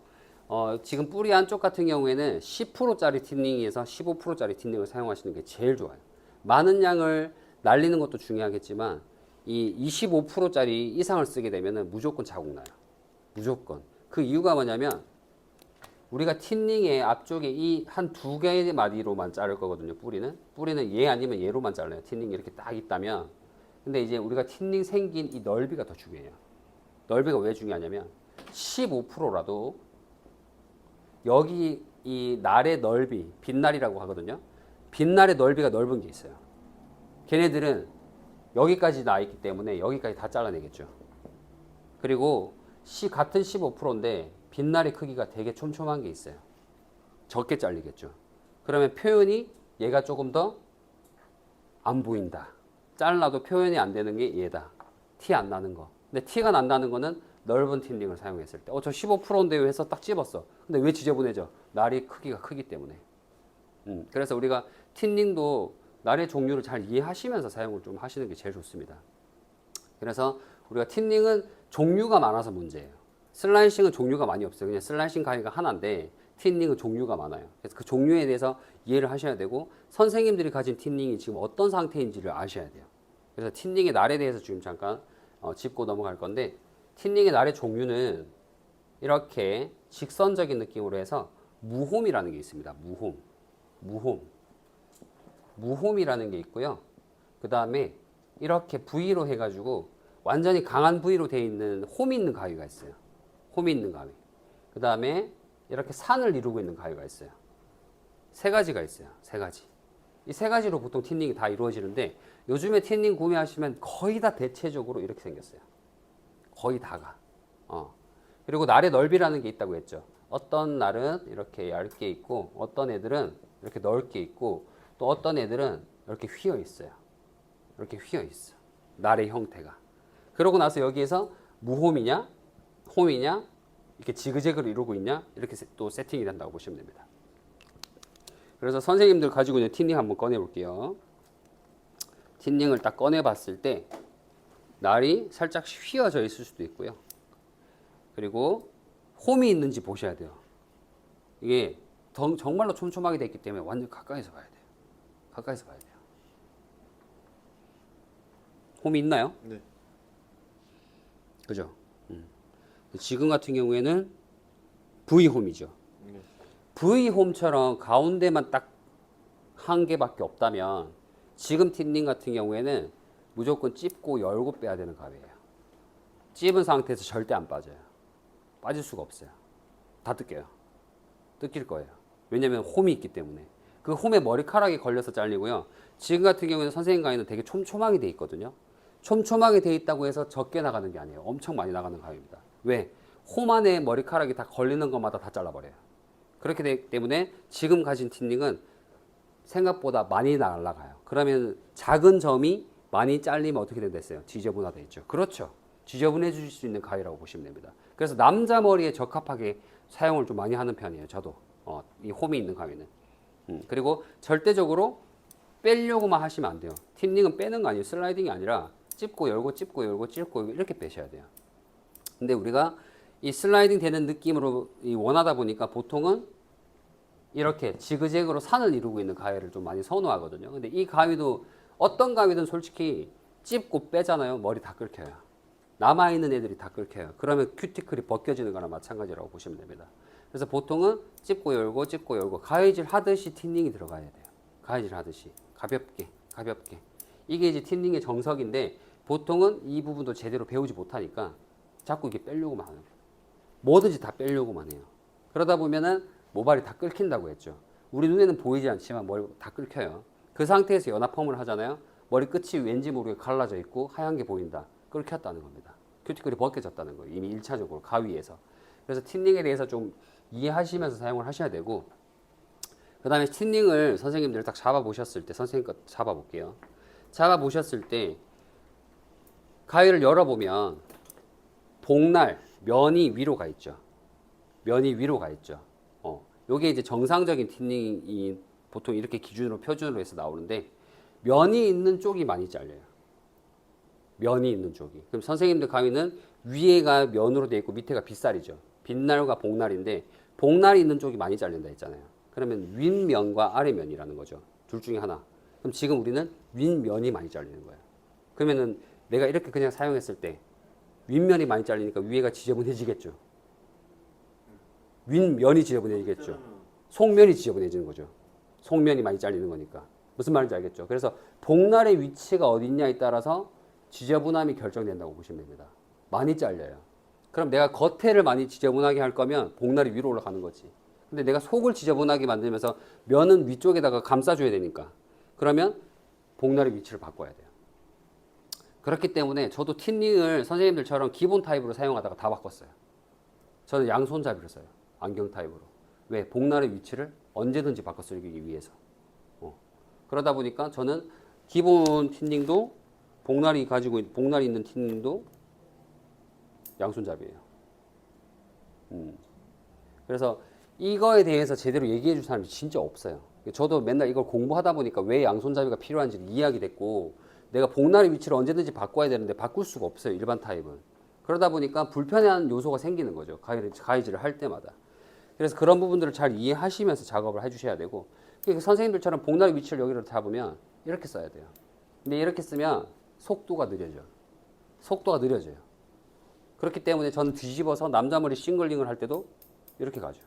지금 뿌리 안쪽 같은 경우에는 10%짜리 틴닝에서 15%짜리 틴닝을 사용하시는 게 제일 좋아요. 많은 양을 날리는 것도 중요하겠지만, 이 25%짜리 이상을 쓰게 되면 무조건 자국 나요. 무조건. 그 이유가 뭐냐면, 우리가 틴닝의 앞쪽에 이 한 두 개의 마디로만 자를 거거든요. 뿌리는 얘 아니면 얘로만 잘라요. 틴닝이 이렇게 딱 있다면. 근데 이제 우리가 틴닝 생긴 이 넓이가 더 중요해요. 넓이가 왜 중요하냐면 15%라도 여기 이 날의 넓이, 빛날이라고 하거든요. 빛날의 넓이가 넓은 게 있어요. 걔네들은 여기까지 나 있기 때문에 여기까지 다 잘라내겠죠. 그리고 같은 15%인데 빛날의 크기가 되게 촘촘한 게 있어요. 적게 잘리겠죠. 그러면 표현이 얘가 조금 더 안 보인다. 잘라도 표현이 안 되는 게 얘다. 티 안 나는 거. 근데 티가 난다는 거는 넓은 틴닝을 사용했을 때. 저 15%인데요 해서 딱 집었어. 근데 왜 지저분해져? 날이 크기가 크기 때문에. 그래서 우리가 틴닝도 날의 종류를 잘 이해하시면서 사용을 좀 하시는 게 제일 좋습니다. 그래서 우리가 틴닝은 종류가 많아서 문제예요. 슬라이싱은 종류가 많이 없어요. 그냥 슬라이싱 가위가 하나인데 틴닝은 종류가 많아요. 그래서 그 종류에 대해서 이해를 하셔야 되고 선생님들이 가진 틴닝이 지금 어떤 상태인지를 아셔야 돼요. 그래서 틴닝의 날에 대해서 지금 잠깐 짚고 넘어갈 건데 틴닝의 날의 종류는 이렇게 직선적인 느낌으로 해서 무홈이라는 게 있습니다. 무홈이라는 게 있고요. 그 다음에 이렇게 V로 해가지고 완전히 강한 V로 되어 있는 홈이 있는 가위가 있어요. 홈이 있는 가위. 그 다음에 이렇게 산을 이루고 있는 가위가 있어요. 세 가지가 있어요. 세 가지. 이 세 가지로 보통 틴닝이 다 이루어지는데 요즘에 틴닝 구매하시면 거의 다 대체적으로 이렇게 생겼어요. 거의 다가. 그리고 날의 넓이라는 게 있다고 했죠. 어떤 날은 이렇게 얇게 있고 어떤 애들은 이렇게 넓게 있고 또 어떤 애들은 이렇게 휘어 있어요. 이렇게 휘어 있어. 날의 형태가. 그러고 나서 여기에서 무홈이냐, 홈이냐, 이렇게 지그재그로 이루고 있냐, 이렇게 또 세팅이 된다고 보시면 됩니다. 그래서 선생님들 가지고 있는 틴닝 한번 꺼내 볼게요. 틴닝을 딱 꺼내 봤을 때 날이 살짝 휘어져 있을 수도 있고요. 그리고 홈이 있는지 보셔야 돼요. 이게 정말로 촘촘하게 되어 있기 때문에 완전 가까이서 봐야 돼요. 가까이서 봐야 돼요. 홈이 있나요? 네. 그죠? 지금 같은 경우에는 V홈이죠. 네. V홈처럼 가운데만 딱 한 개밖에 없다면 지금 틴닝 같은 경우에는 무조건 찝고 열고 빼야 되는 가위예요. 찝은 상태에서 절대 안 빠져요. 빠질 수가 없어요. 다 뜯겨요. 뜯길 거예요. 왜냐면 홈이 있기 때문에. 그 홈에 머리카락이 걸려서 잘리고요. 지금 같은 경우에는 선생님 가위는 되게 촘촘하게 돼 있거든요. 촘촘하게 돼 있다고 해서 적게 나가는 게 아니에요. 엄청 많이 나가는 가위입니다. 왜? 홈 안에 머리카락이 다 걸리는 것마다 다 잘라버려요. 그렇기 때문에 지금 가진 틴닝은 생각보다 많이 날아가요. 그러면 작은 점이 많이 잘리면 어떻게 된댔어요? 지저분화돼 있죠. 그렇죠. 지저분해 주실 수 있는 가위라고 보시면 됩니다. 그래서 남자 머리에 적합하게 사용을 좀 많이 하는 편이에요. 저도 이 홈이 있는 가위는. 그리고 절대적으로 빼려고만 하시면 안 돼요. 틴닝은 빼는 거 아니에요. 슬라이딩이 아니라 찝고 열고 찝고 열고 찝고 열고 이렇게 빼셔야 돼요. 근데 우리가 이 슬라이딩 되는 느낌으로 원하다 보니까 보통은 이렇게 지그재그로 산을 이루고 있는 가위를 좀 많이 선호하거든요. 근데 이 가위도 어떤 가위든 솔직히 찝고 빼잖아요. 머리 다 긁혀요. 남아있는 애들이 다 긁혀요. 그러면 큐티클이 벗겨지는 거나 마찬가지라고 보시면 됩니다. 그래서 보통은 찝고 열고 찝고 열고 가위질 하듯이 틴닝이 들어가야 돼요. 가위질 하듯이 가볍게 가볍게. 이게 이제 틴닝의 정석인데 보통은 이 부분도 제대로 배우지 못하니까 자꾸 이게 빼려고만 하는 거예요. 뭐든지 다 빼려고만 해요. 그러다 보면은 모발이 다 끓긴다고 했죠. 우리 눈에는 보이지 않지만 머리 다 끓여요. 그 상태에서 연합펌을 하잖아요. 머리 끝이 왠지 모르게 갈라져 있고 하얀 게 보인다. 끓였다는 겁니다. 큐티클이 벗겨졌다는 거예요. 이미 1차적으로 가위에서. 그래서 틴닝에 대해서 좀 이해하시면서 사용을 하셔야 되고, 그 다음에 틴닝을 선생님들 딱 잡아보셨을 때, 선생님 거 잡아볼게요. 잡아보셨을 때 가위를 열어보면 복날, 면이 위로 가 있죠. 면이 위로 가 있죠. 요게 이제 정상적인 틴닝이 보통 이렇게 기준으로 표준으로 해서 나오는데 면이 있는 쪽이 많이 잘려요. 면이 있는 쪽이. 그럼 선생님들 가위는 위에가 면으로 되어 있고 밑에가 빗살이죠. 빗날과 복날인데 복날이 있는 쪽이 많이 잘린다 했잖아요. 그러면 윗면과 아래면이라는 거죠. 둘 중에 하나. 그럼 지금 우리는 윗면이 많이 잘리는 거예요. 그러면은 내가 이렇게 그냥 사용했을 때 윗면이 많이 잘리니까 위에가 지저분해지겠죠. 윗면이 지저분해지겠죠. 속면이 지저분해지는 거죠. 속면이 많이 잘리는 거니까. 무슨 말인지 알겠죠. 그래서 복날의 위치가 어디 있냐에 따라서 지저분함이 결정된다고 보시면 됩니다. 많이 잘려요. 그럼 내가 겉에를 많이 지저분하게 할 거면 복날이 위로 올라가는 거지. 근데 내가 속을 지저분하게 만들면서 면은 위쪽에다가 감싸줘야 되니까. 그러면 복날의 위치를 바꿔야 돼요. 그렇기 때문에 저도 틴닝을 선생님들처럼 기본 타입으로 사용하다가 다 바꿨어요. 저는 양손잡이를 써요. 안경 타입으로. 왜? 복날의 위치를 언제든지 바꿔 쓰기 위해서. 그러다 보니까 저는 기본 틴닝도 복날이 있는 틴닝도 양손잡이에요. 그래서 이거에 대해서 제대로 얘기해 줄 사람이 진짜 없어요. 저도 맨날 이걸 공부하다 보니까 왜 양손잡이가 필요한지를 이해하게 됐고, 내가 복날의 위치를 언제든지 바꿔야 되는데 바꿀 수가 없어요. 일반 타입은. 그러다 보니까 불편한 요소가 생기는 거죠. 가위질을 할 때마다. 그래서 그런 부분들을 잘 이해하시면서 작업을 해주셔야 되고, 선생님들처럼 복날의 위치를 여기로 잡으면 이렇게 써야 돼요. 근데 이렇게 쓰면 속도가 느려져요. 속도가 느려져요. 그렇기 때문에 저는 뒤집어서 남자 머리 싱글링을 할 때도 이렇게 가죠.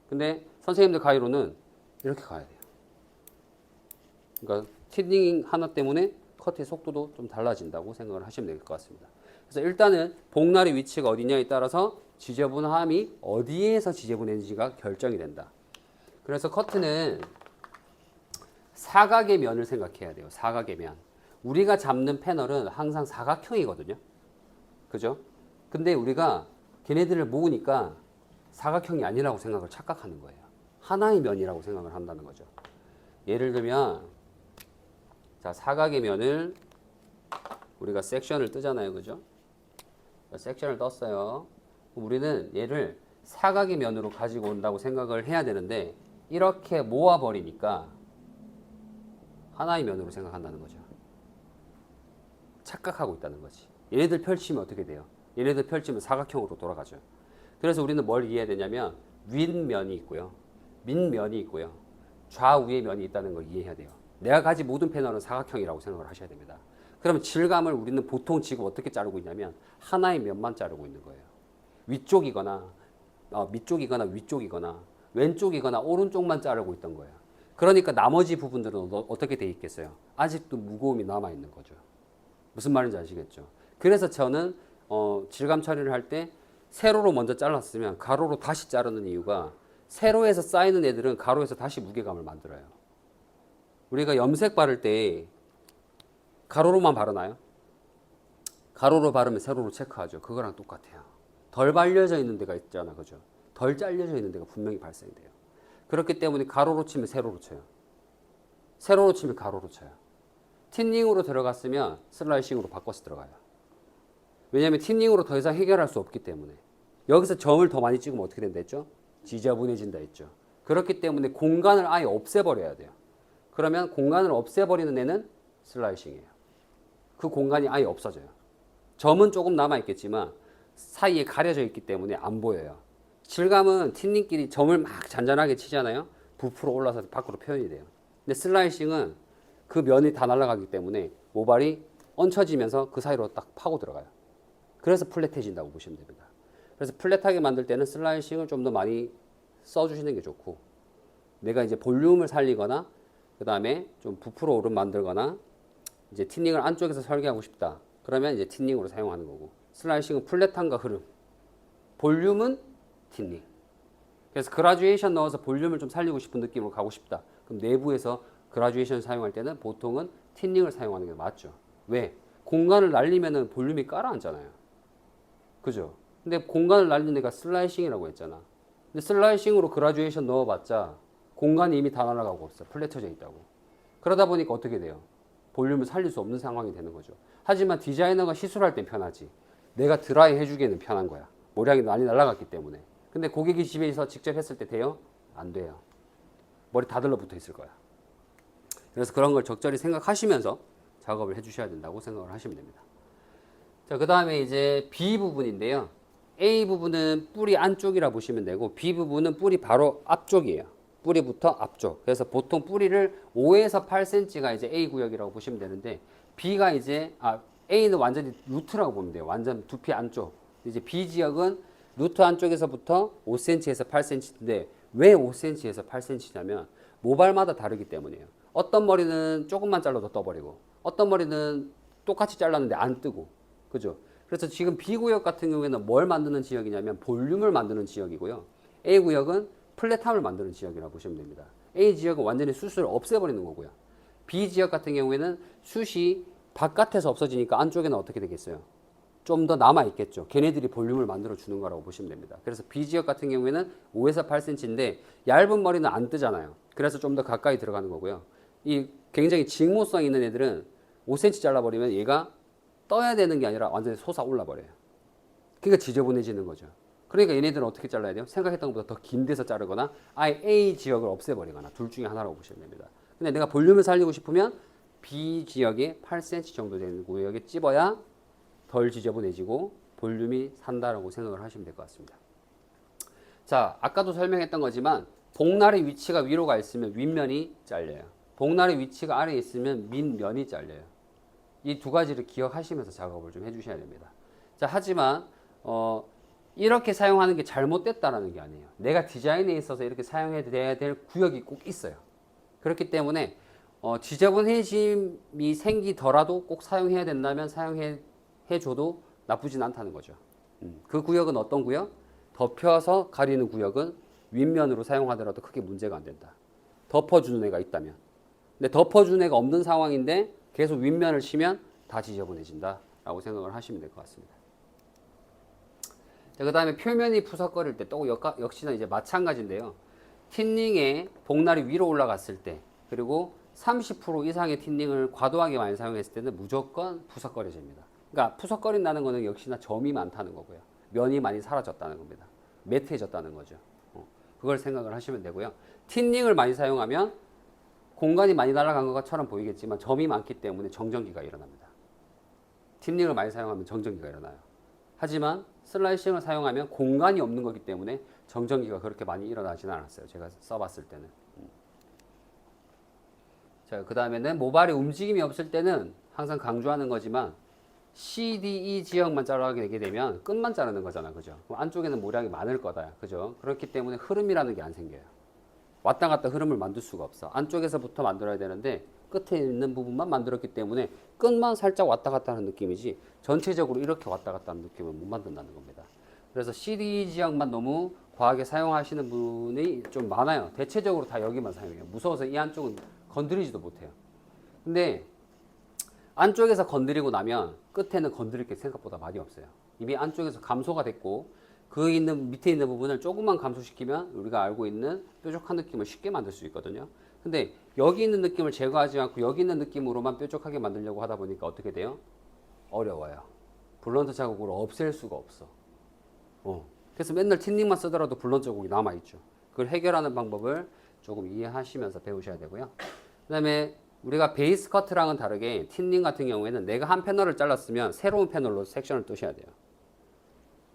근데 선생님들 가위로는 이렇게 가야 돼요. 그러니까 틴닝 하나 때문에 커트의 속도도 좀 달라진다고 생각을 하시면 될 것 같습니다. 그래서 일단은 복날의 위치가 어디냐에 따라서 지저분함이 어디에서 지저분해지는지가 결정이 된다. 그래서 커트는 사각의 면을 생각해야 돼요. 사각의 면. 우리가 잡는 패널은 항상 사각형이거든요. 그죠? 근데 우리가 걔네들을 모으니까 사각형이 아니라고 생각을 착각하는 거예요. 하나의 면이라고 생각을 한다는 거죠. 예를 들면 자, 사각의 면을 우리가 섹션을 뜨잖아요. 그죠? 섹션을 떴어요. 우리는 얘를 사각의 면으로 가지고 온다고 생각을 해야 되는데 이렇게 모아버리니까 하나의 면으로 생각한다는 거죠. 착각하고 있다는 거지. 얘네들 펼치면 어떻게 돼요? 얘네들 펼치면 사각형으로 돌아가죠. 그래서 우리는 뭘 이해해야 되냐면 윗면이 있고요. 밑면이 있고요. 좌우의 면이 있다는 걸 이해해야 돼요. 내가 가진 모든 패널은 사각형이라고 생각을 하셔야 됩니다. 그러면 질감을 우리는 보통 지금 어떻게 자르고 있냐면 하나의 면만 자르고 있는 거예요. 위쪽이거나 밑쪽이거나 위쪽이거나 왼쪽이거나 오른쪽만 자르고 있던 거예요. 그러니까 나머지 부분들은 어떻게 돼 있겠어요? 아직도 무거움이 남아 있는 거죠. 무슨 말인지 아시겠죠? 그래서 저는 질감 처리를 할 때 세로로 먼저 잘랐으면 가로로 다시 자르는 이유가 세로에서 쌓이는 애들은 가로에서 다시 무게감을 만들어요. 우리가 염색 바를 때 가로로만 바르나요? 가로로 바르면 세로로 체크하죠. 그거랑 똑같아요. 덜 발려져 있는 데가 있잖아. 그죠? 덜 잘려져 있는 데가 분명히 발생돼요. 그렇기 때문에 가로로 치면 세로로 쳐요. 세로로 치면 가로로 쳐요. 틴닝으로 들어갔으면 슬라이싱으로 바꿔서 들어가요. 왜냐하면 틴닝으로 더 이상 해결할 수 없기 때문에. 여기서 점을 더 많이 찍으면 어떻게 된다 했죠? 지저분해진다 했죠. 그렇기 때문에 공간을 아예 없애버려야 돼요. 그러면 공간을 없애버리는 애는 슬라이싱이에요. 그 공간이 아예 없어져요. 점은 조금 남아있겠지만 사이에 가려져 있기 때문에 안 보여요. 질감은 틴닝끼리 점을 막 잔잔하게 치잖아요. 부풀어 올라서 밖으로 표현이 돼요. 근데 슬라이싱은 그 면이 다 날아가기 때문에 모발이 얹혀지면서 그 사이로 딱 파고 들어가요. 그래서 플랫해진다고 보시면 됩니다. 그래서 플랫하게 만들 때는 슬라이싱을 좀 더 많이 써주시는 게 좋고, 내가 이제 볼륨을 살리거나 그 다음에 좀 부풀어 오름 만들거나 이제 틴닝을 안쪽에서 설계하고 싶다. 그러면 이제 틴닝으로 사용하는 거고, 슬라이싱은 플랫함과 흐름, 볼륨은 틴닝. 그래서 그라듀에이션 넣어서 볼륨을 좀 살리고 싶은 느낌으로 가고 싶다. 그럼 내부에서 그라듀에이션 사용할 때는 보통은 틴닝을 사용하는 게 맞죠. 왜? 공간을 날리면은 볼륨이 깔아앉잖아요. 그죠? 근데 공간을 날리는 애가 슬라이싱이라고 했잖아. 근데 슬라이싱으로 그라듀에이션 넣어봤자 공간이 이미 다 날아가고 없어. 플랫해져 있다고. 그러다 보니까 어떻게 돼요? 볼륨을 살릴 수 없는 상황이 되는 거죠. 하지만 디자이너가 시술할 땐 편하지. 내가 드라이 해주기에는 편한 거야. 모량이 많이 날아갔기 때문에. 근데 고객이 집에서 직접 했을 때 돼요? 안 돼요. 머리 다 들러붙어 있을 거야. 그래서 그런 걸 적절히 생각하시면서 작업을 해주셔야 된다고 생각을 하시면 됩니다. 자, 그 다음에 이제 B 부분인데요. A 부분은 뿌리 안쪽이라 보시면 되고, B 부분은 뿌리 바로 앞쪽이에요. 뿌리부터 앞쪽. 그래서 보통 뿌리를 5에서 8cm가 이제 A 구역이라고 보시면 되는데, B가 이제, A는 완전히 루트라고 보면 돼요. 완전 두피 안쪽. 이제 B 지역은 루트 안쪽에서부터 5cm에서 8cm인데, 왜 5cm에서 8cm냐면, 모발마다 다르기 때문이에요. 어떤 머리는 조금만 잘라도 떠버리고, 어떤 머리는 똑같이 잘랐는데 안 뜨고, 그죠? 그래서 지금 B구역 같은 경우에는 뭘 만드는 지역이냐면 볼륨을 만드는 지역이고요. A구역은 플랫함을 만드는 지역이라고 보시면 됩니다. A 지역은 완전히 숱을 없애버리는 거고요. B 지역 같은 경우에는 숱이 바깥에서 없어지니까 안쪽에는 어떻게 되겠어요? 좀 더 남아있겠죠. 걔네들이 볼륨을 만들어 주는 거라고 보시면 됩니다. 그래서 B 지역 같은 경우에는 5에서 8cm인데 얇은 머리는 안 뜨잖아요. 그래서 좀 더 가까이 들어가는 거고요. 이 굉장히 직모성 있는 애들은 5cm 잘라버리면 얘가 떠야 되는 게 아니라 완전히 솟아올라 버려요. 그러니까 지저분해지는 거죠. 그러니까 얘네들은 어떻게 잘라야 돼요? 생각했던 것보다 더 긴 데서 자르거나 아예 A 지역을 없애버리거나 둘 중에 하나라고 보시면 됩니다. 근데 내가 볼륨을 살리고 싶으면 B 지역에 8cm 정도 되는 구역에 찝어야 덜 지저분해지고 볼륨이 산다라고 생각을 하시면 될 것 같습니다. 자, 아까도 설명했던 거지만 복날의 위치가 위로 가 있으면 윗면이 잘려요. 복날의 위치가 아래에 있으면 밑면이 잘려요. 이 두 가지를 기억하시면서 작업을 좀 해주셔야 됩니다. 자, 하지만 이렇게 사용하는 게 잘못됐다라는 게 아니에요. 내가 디자인에 있어서 이렇게 사용해야 될 구역이 꼭 있어요. 그렇기 때문에 지저분해짐이 생기더라도 꼭 사용해야 된다면 사용해줘도 나쁘진 않다는 거죠. 그 구역은 어떤 구역? 덮여서 가리는 구역은 윗면으로 사용하더라도 크게 문제가 안 된다. 덮어주는 애가 있다면. 근데 덮어주는 애가 없는 상황인데 계속 윗면을 치면 다 지저분해진다 라고 생각을 하시면 될 것 같습니다. 자, 그 다음에 표면이 푸석거릴 때 또 역시나 이제 마찬가지인데요. 틴닝에 복날이 위로 올라갔을 때, 그리고 30% 이상의 틴닝을 과도하게 많이 사용했을 때는 무조건 푸석거려집니다. 그러니까 푸석거린다는 거는 역시나 점이 많다는 거고요. 면이 많이 사라졌다는 겁니다. 매트해졌다는 거죠. 그걸 생각을 하시면 되고요. 틴닝을 많이 사용하면 공간이 많이 날아간 것처럼 보이겠지만 점이 많기 때문에 정전기가 일어납니다. 틴닝을 많이 사용하면 정전기가 일어나요. 하지만 슬라이싱을 사용하면 공간이 없는 거기 때문에 정전기가 그렇게 많이 일어나지는 않았어요. 제가 써봤을 때는. 자, 그 다음에는 모발이 움직임이 없을 때는 항상 강조하는 거지만 CDE 지역만 자르게 되면 끝만 자르는 거잖아. 그죠? 그럼 안쪽에는 모량이 많을 거다. 그죠? 그렇기 때문에 흐름이라는 게 안 생겨요. 왔다 갔다 흐름을 만들 수가 없어. 안쪽에서부터 만들어야 되는데 끝에 있는 부분만 만들었기 때문에 끝만 살짝 왔다 갔다 하는 느낌이지 전체적으로 이렇게 왔다 갔다 하는 느낌을 못 만든다는 겁니다. 그래서 CDE 지역만 너무 과하게 사용하시는 분이 좀 많아요. 대체적으로 다 여기만 사용해요. 무서워서 이 안쪽은 건드리지도 못해요. 근데 안쪽에서 건드리고 나면 끝에는 건드릴 게 생각보다 많이 없어요. 이미 안쪽에서 감소가 됐고 그 있는 밑에 있는 부분을 조금만 감소시키면 우리가 알고 있는 뾰족한 느낌을 쉽게 만들 수 있거든요. 근데 여기 있는 느낌을 제거하지 않고 여기 있는 느낌으로만 뾰족하게 만들려고 하다 보니까 어떻게 돼요? 어려워요. 블런트 자국으로 없앨 수가 없어. 그래서 맨날 틴닝만 쓰더라도 블런트 자국이 남아있죠. 그걸 해결하는 방법을 조금 이해하시면서 배우셔야 되고요. 그 다음에 우리가 베이스 커트랑은 다르게 틴닝 같은 경우에는 내가 한 패널을 잘랐으면 새로운 패널로 섹션을 뜨셔야 돼요.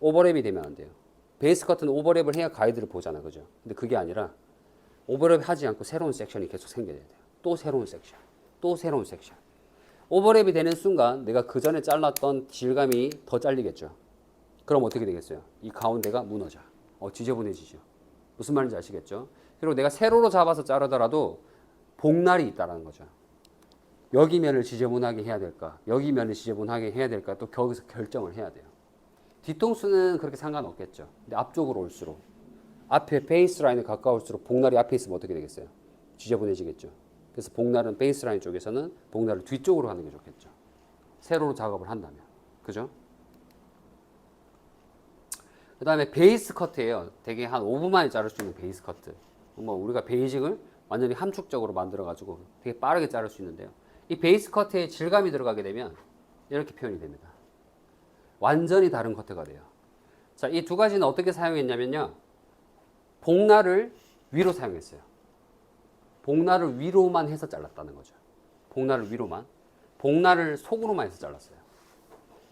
오버랩이 되면 안 돼요. 베이스 커트는 오버랩을 해야 가이드를 보잖아. 그죠? 근데 그게 아니라 오버랩 하지 않고 새로운 섹션이 계속 생겨야 돼요. 또 새로운 섹션, 또 새로운 섹션. 오버랩이 되는 순간 내가 그 전에 잘랐던 질감이 더 잘리겠죠. 그럼 어떻게 되겠어요? 이 가운데가 무너져. 지저분해지죠. 무슨 말인지 아시겠죠? 그리고 내가 세로로 잡아서 자르더라도 복날이 있다는 거죠. 여기 면을 지저분하게 해야 될까? 여기 면을 지저분하게 해야 될까? 또 거기서 결정을 해야 돼요. 뒤통수는 그렇게 상관없겠죠. 근데 앞쪽으로 올수록 앞에 베이스 라인에 가까울수록 복날이 앞에 있으면 어떻게 되겠어요? 지저분해지겠죠. 그래서 복날은 베이스 라인 쪽에서는 복날을 뒤쪽으로 하는 게 좋겠죠. 세로로 작업을 한다면. 그죠? 그 다음에 베이스 커트예요. 되게 한 5분 만에 자를 수 있는 베이스 커트. 우리가 베이직을 완전히 함축적으로 만들어가지고 되게 빠르게 자를 수 있는데요. 이 베이스 커트에 질감이 들어가게 되면 이렇게 표현이 됩니다. 완전히 다른 커트가 돼요. 자, 이 두 가지는 어떻게 사용했냐면요. 복날을 위로 사용했어요. 복날을 위로만 해서 잘랐다는 거죠. 복날을 위로만. 복날을 속으로만 해서 잘랐어요.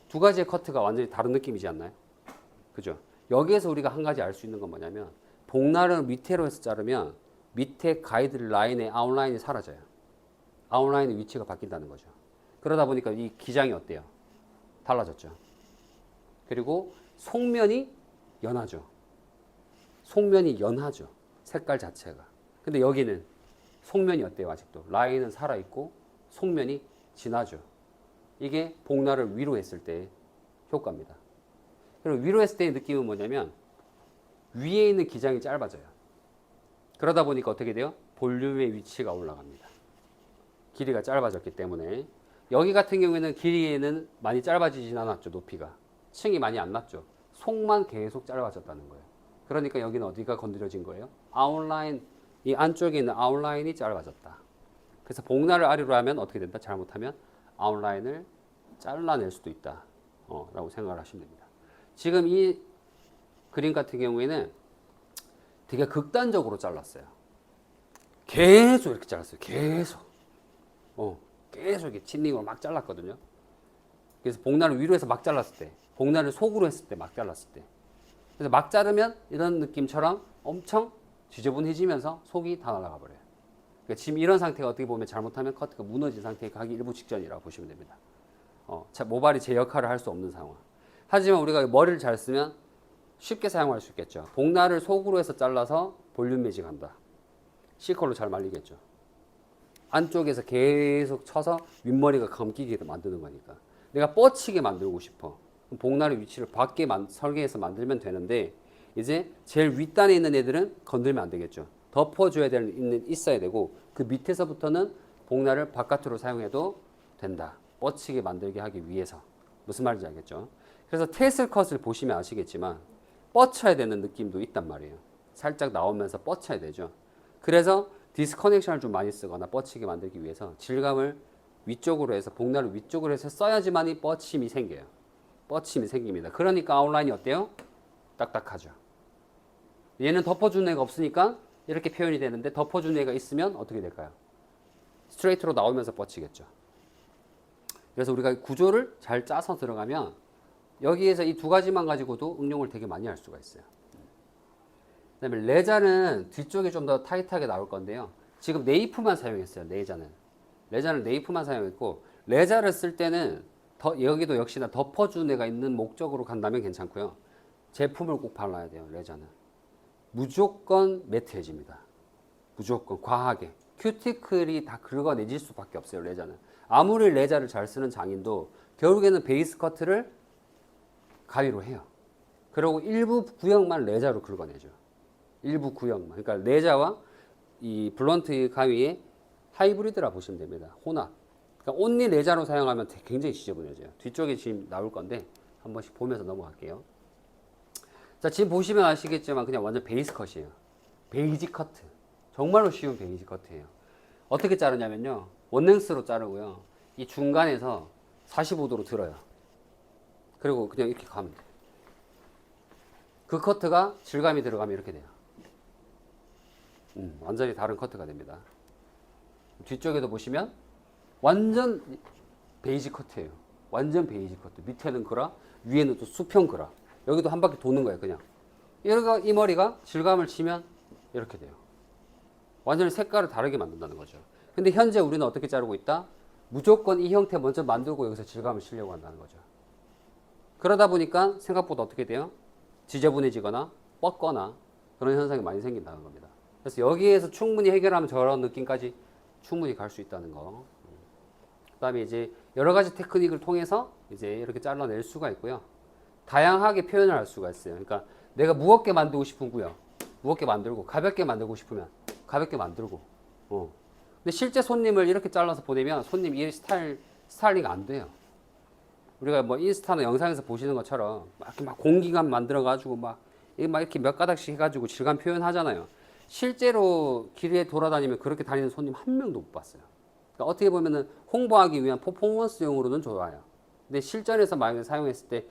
두 가지의 커트가 완전히 다른 느낌이지 않나요? 그죠? 여기에서 우리가 한 가지 알 수 있는 건 뭐냐면 복날을 밑으로 해서 자르면 밑에 가이드 라인의 아웃라인이 사라져요. 아웃라인의 위치가 바뀐다는 거죠. 그러다 보니까 이 기장이 어때요? 달라졌죠. 그리고 속면이 연하죠. 속면이 연하죠. 색깔 자체가. 근데 여기는 속면이 어때요? 아직도 라인은 살아있고 속면이 진하죠. 이게 복날을 위로 했을 때 효과입니다. 그리고 위로 했을 때의 느낌은 뭐냐면 위에 있는 기장이 짧아져요. 그러다 보니까 어떻게 돼요? 볼륨의 위치가 올라갑니다. 길이가 짧아졌기 때문에. 여기 같은 경우에는 길이에는 많이 짧아지진 않았죠. 높이가. 층이 많이 안 났죠. 속만 계속 짧아졌다는 거예요. 그러니까 여기는 어디가 건드려진 거예요? 아웃라인, 이 안쪽에 있는 아웃라인이 짧아졌다. 그래서 복날을 아래로 하면 어떻게 된다? 잘못하면 아웃라인을 잘라낼 수도 있다. 라고 생각을 하시면 됩니다. 지금 이 그림 같은 경우에는 되게 극단적으로 잘랐어요. 계속 이렇게 잘랐어요. 계속. 계속 이렇게 틴닝으로 막 잘랐거든요. 그래서 복날을 위로 해서 막 잘랐을 때, 복날을 속으로 했을 때 막 잘랐을 때. 그래서 막 자르면 이런 느낌처럼 엄청 지저분해지면서 속이 다 날아가 버려요. 그러니까 지금 이런 상태가 어떻게 보면 잘못하면 커트가 무너진 상태에 가기 일부 직전이라고 보시면 됩니다. 모발이 제 역할을 할 수 없는 상황. 하지만 우리가 머리를 잘 쓰면 쉽게 사용할 수 있겠죠. 복날을 속으로 해서 잘라서 볼륨 매직한다. C컬로 잘 말리겠죠. 안쪽에서 계속 쳐서 윗머리가 감기게 만드는 거니까. 내가 뻗치게 만들고 싶어. 복날의 위치를 밖에 설계해서 만들면 되는데 이제 제일 윗단에 있는 애들은 건들면 안 되겠죠. 덮어줘야 있어야 되고 그 밑에서부터는 복날을 바깥으로 사용해도 된다. 뻗치게 만들게 하기 위해서. 무슨 말인지 알겠죠? 그래서 테슬 컷을 보시면 아시겠지만 뻗쳐야 되는 느낌도 있단 말이에요. 살짝 나오면서 뻗쳐야 되죠. 그래서 디스커넥션을 좀 많이 쓰거나 뻗치게 만들기 위해서 질감을 위쪽으로 해서 복날을 위쪽으로 해서 써야지만이 뻗침이 생겨요. 뻗침이 생깁니다. 그러니까 아웃라인이 어때요? 딱딱하죠. 얘는 덮어주는 애가 없으니까 이렇게 표현이 되는데 덮어주는 애가 있으면 어떻게 될까요? 스트레이트로 나오면서 뻗치겠죠. 그래서 우리가 구조를 잘 짜서 들어가면 여기에서 이 두 가지만 가지고도 응용을 되게 많이 할 수가 있어요. 그 다음에 레자는 뒤쪽에 좀 더 타이트하게 나올 건데요. 지금 네이프만 사용했어요. 레자는 네이프만 사용했고, 레자를 쓸 때는 여기도 역시나 덮어준 애가 있는 목적으로 간다면 괜찮고요. 제품을 꼭 발라야 돼요. 레자는 무조건 매트해집니다. 무조건 과하게 큐티클이 다 긁어내질 수밖에 없어요. 레자는 아무리 레자를 잘 쓰는 장인도 결국에는 베이스 커트를 가위로 해요. 그리고 일부 구역만 레자로 긁어내죠. 일부 구역만. 그러니까 레자와 이 블런트 가위의 하이브리드라 보시면 됩니다. 혼합. 그러니까 온리 레자로 사용하면 굉장히 지저분해져요. 뒤쪽에 지금 나올 건데 한 번씩 보면서 넘어갈게요. 자, 지금 보시면 아시겠지만 그냥 완전 베이스 컷이에요. 베이직 커트. 정말로 쉬운 베이직 커트예요. 어떻게 자르냐면요. 원랭스로 자르고요. 이 중간에서 45도로 들어요. 그리고 그냥 이렇게 가면 돼요. 그 커트가 질감이 들어가면 이렇게 돼요. 완전히 다른 커트가 됩니다. 뒤쪽에도 보시면 완전 베이직 커트예요. 완전 베이직 커트. 밑에는 그라, 위에는 또 수평 그라. 여기도 한 바퀴 도는 거예요. 그냥 이 머리가 질감을 치면 이렇게 돼요. 완전히 색깔을 다르게 만든다는 거죠. 근데 현재 우리는 어떻게 자르고 있다? 무조건 이 형태 먼저 만들고 여기서 질감을 치려고 한다는 거죠. 그러다 보니까 생각보다 어떻게 돼요? 지저분해지거나 뻗거나 그런 현상이 많이 생긴다는 겁니다. 그래서 여기에서 충분히 해결하면 저런 느낌까지 충분히 갈 수 있다는 거. 그 다음에 이제 여러 가지 테크닉을 통해서 이제 이렇게 잘라낼 수가 있고요. 다양하게 표현을 할 수가 있어요. 그러니까 내가 무겁게 만들고 싶은구요. 무겁게 만들고, 가볍게 만들고 싶으면 가볍게 만들고. 근데 실제 손님을 이렇게 잘라서 보내면 손님 이 스타일링 안 돼요. 우리가 뭐 인스타나 영상에서 보시는 것처럼 막 공기감 만들어가지고 막 이렇게 몇 가닥씩 해가지고 질감 표현하잖아요. 실제로 길에 돌아다니면 그렇게 다니는 손님 한 명도 못 봤어요. 그러니까 어떻게 보면은 홍보하기 위한 퍼포먼스용으로는 좋아요. 근데 실전에서 만약에 사용했을 때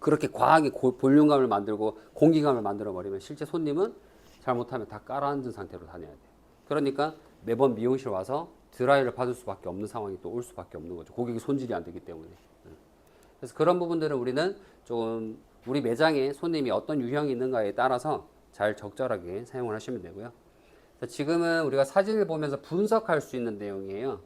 그렇게 과하게 볼륨감을 만들고 공기감을 만들어 버리면 실제 손님은 잘못하면 다 깔아앉은 상태로 다녀야 돼요. 그러니까 매번 미용실 와서 드라이를 받을 수밖에 없는 상황이 또 올 수밖에 없는 거죠. 고객이 손질이 안 되기 때문에. 그래서 그런 부분들은 우리는 좀 우리 매장에 손님이 어떤 유형이 있는가에 따라서 잘 적절하게 사용을 하시면 되고요. 지금은 우리가 사진을 보면서 분석할 수 있는 내용이에요.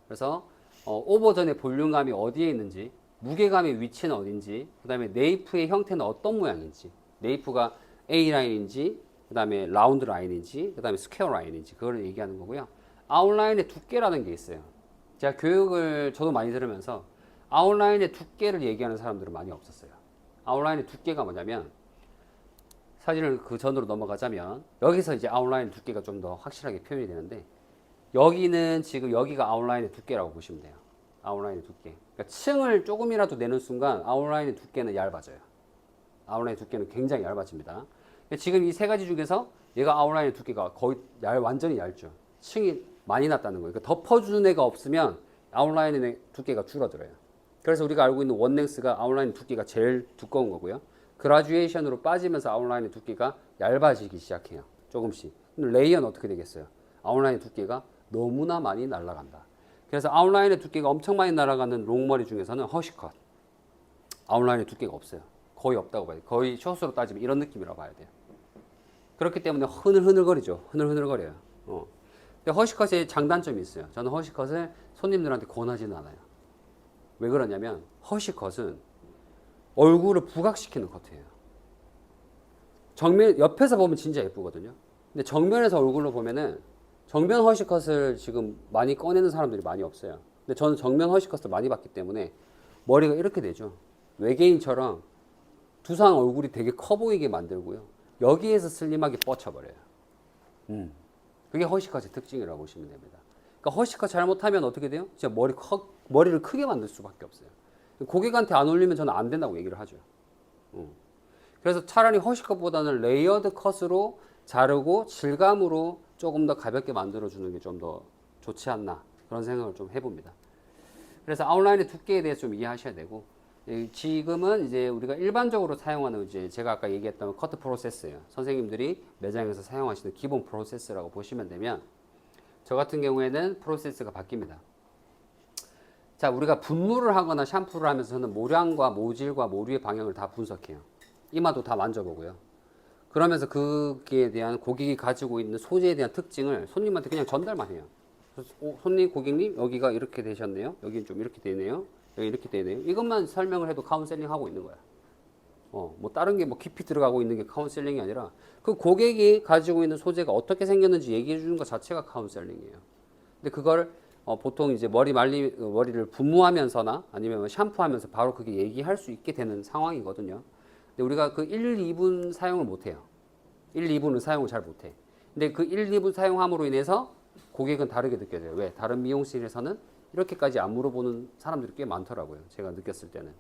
그래서 오버전의 볼륨감이 어디에 있는지, 무게감의 위치는 어딘지, 그 다음에 네이프의 형태는 어떤 모양인지, 네이프가 A라인인지, 그 다음에 라운드 라인인지, 그 다음에 스퀘어 라인인지 그걸 얘기하는 거고요. 아웃라인의 두께라는 게 있어요. 제가 교육을 저도 많이 들으면서 아웃라인의 두께를 얘기하는 사람들은 많이 없었어요. 아웃라인의 두께가 뭐냐면 사진을 그 전으로 넘어가자면 여기서 이제 아웃라인 두께가 좀 더 확실하게 표현이 되는데 여기는 지금 여기가 아웃라인의 두께라고 보시면 돼요. 아웃라인의 두께. 그러니까 층을 조금이라도 내는 순간 아웃라인의 두께는 얇아져요. 아웃라인의 두께는 굉장히 얇아집니다. 지금 이 세 가지 중에서 얘가 아웃라인의 두께가 거의 완전히 얇죠. 층이 많이 났다는 거예요. 그러니까 덮어주는 애가 없으면 아웃라인의 두께가 줄어들어요. 그래서 우리가 알고 있는 원넥스가 아웃라인 두께가 제일 두꺼운 거고요. 그라듀에이션으로 빠지면서 아웃라인의 두께가 얇아지기 시작해요. 조금씩. 근데 레이어는 어떻게 되겠어요? 아웃라인의 두께가 너무나 많이 날아간다. 그래서 아웃라인의 두께가 엄청 많이 날아가는 롱머리 중에서는 허쉬컷. 아웃라인의 두께가 없어요. 거의 없다고 봐야 돼요. 거의 숏으로 따지면 이런 느낌이라고 봐야 돼요. 그렇기 때문에 흐늘흐늘거리죠. 흐늘흐늘거려요. 근데 허쉬컷의 장단점이 있어요. 저는 허쉬컷을 손님들한테 권하지는 않아요. 왜 그러냐면 허쉬컷은 얼굴을 부각시키는 커트예요. 옆에서 보면 진짜 예쁘거든요. 근데 정면에서 얼굴로 보면은 정면 허쉬컷을 지금 많이 꺼내는 사람들이 많이 없어요. 근데 저는 정면 허쉬컷을 많이 봤기 때문에 머리가 이렇게 되죠. 외계인처럼 두상 얼굴이 되게 커 보이게 만들고요. 여기에서 슬림하게 뻗쳐버려요. 그게 허쉬컷의 특징이라고 보시면 됩니다. 그러니까 허쉬컷 잘못하면 어떻게 돼요? 진짜 머리를 크게 만들 수밖에 없어요. 고객한테 안 어울리면 저는 안 된다고 얘기를 하죠. 그래서 차라리 허쉬컷보다는 레이어드 컷으로 자르고 질감으로 조금 더 가볍게 만들어주는 게 좀 더 좋지 않나 그런 생각을 좀 해봅니다. 그래서 아웃라인의 두께에 대해서 좀 이해하셔야 되고 지금은 이제 우리가 일반적으로 사용하는 이제 제가 아까 얘기했던 커트 프로세스예요. 선생님들이 매장에서 사용하시는 기본 프로세스라고 보시면 되면 저 같은 경우에는 프로세스가 바뀝니다. 자, 우리가 분무를 하거나 샴푸를 하면서는 모량과 모질과 모류의 방향을 다 분석해요. 이마도 다 만져보고요. 그러면서 거기에 대한 고객이 가지고 있는 소재에 대한 특징을 손님한테 그냥 전달만 해요. 손님, 고객님, 여기가 이렇게 되셨네요. 여기는 좀 이렇게 되네요. 여기 이렇게 되네요. 이것만 설명을 해도 카운셀링 하고 있는 거야. 뭐 다른 게 뭐 깊이 들어가고 있는 게 카운셀링이 아니라 그 고객이 가지고 있는 소재가 어떻게 생겼는지 얘기해 주는 것 자체가 카운셀링이에요. 근데 그걸 보통 이제 머리를 분무하면서나 아니면 샴푸하면서 바로 그게 얘기할 수 있게 되는 상황이거든요. 근데 우리가 그 1, 2분 사용을 못 해요. 1, 2분은 사용을 잘 못 해. 근데 그 1, 2분 사용함으로 인해서 고객은 다르게 느껴져요. 왜? 다른 미용실에서는 이렇게까지 안 물어보는 사람들이 꽤 많더라고요. 제가 느꼈을 때는.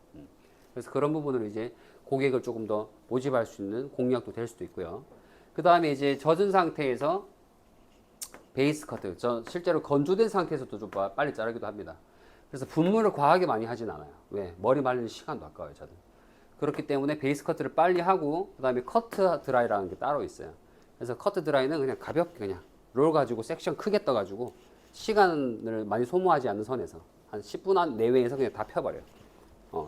그래서 그런 부분을 이제 고객을 조금 더 모집할 수 있는 공략도 될 수도 있고요. 그 다음에 이제 젖은 상태에서 베이스 커트. 실제로 건조된 상태에서도 좀 빨리 자르기도 합니다. 그래서 분무를 과하게 많이 하진 않아요. 왜? 머리 말리는 시간도 아까워요, 저는. 그렇기 때문에 베이스 커트를 빨리 하고 그 다음에 커트 드라이라는 게 따로 있어요. 그래서 커트 드라이는 그냥 가볍게 그냥 롤 가지고 섹션 크게 떠가지고 시간을 많이 소모하지 않는 선에서 한 10분 안 내외에서 그냥 다 펴버려요.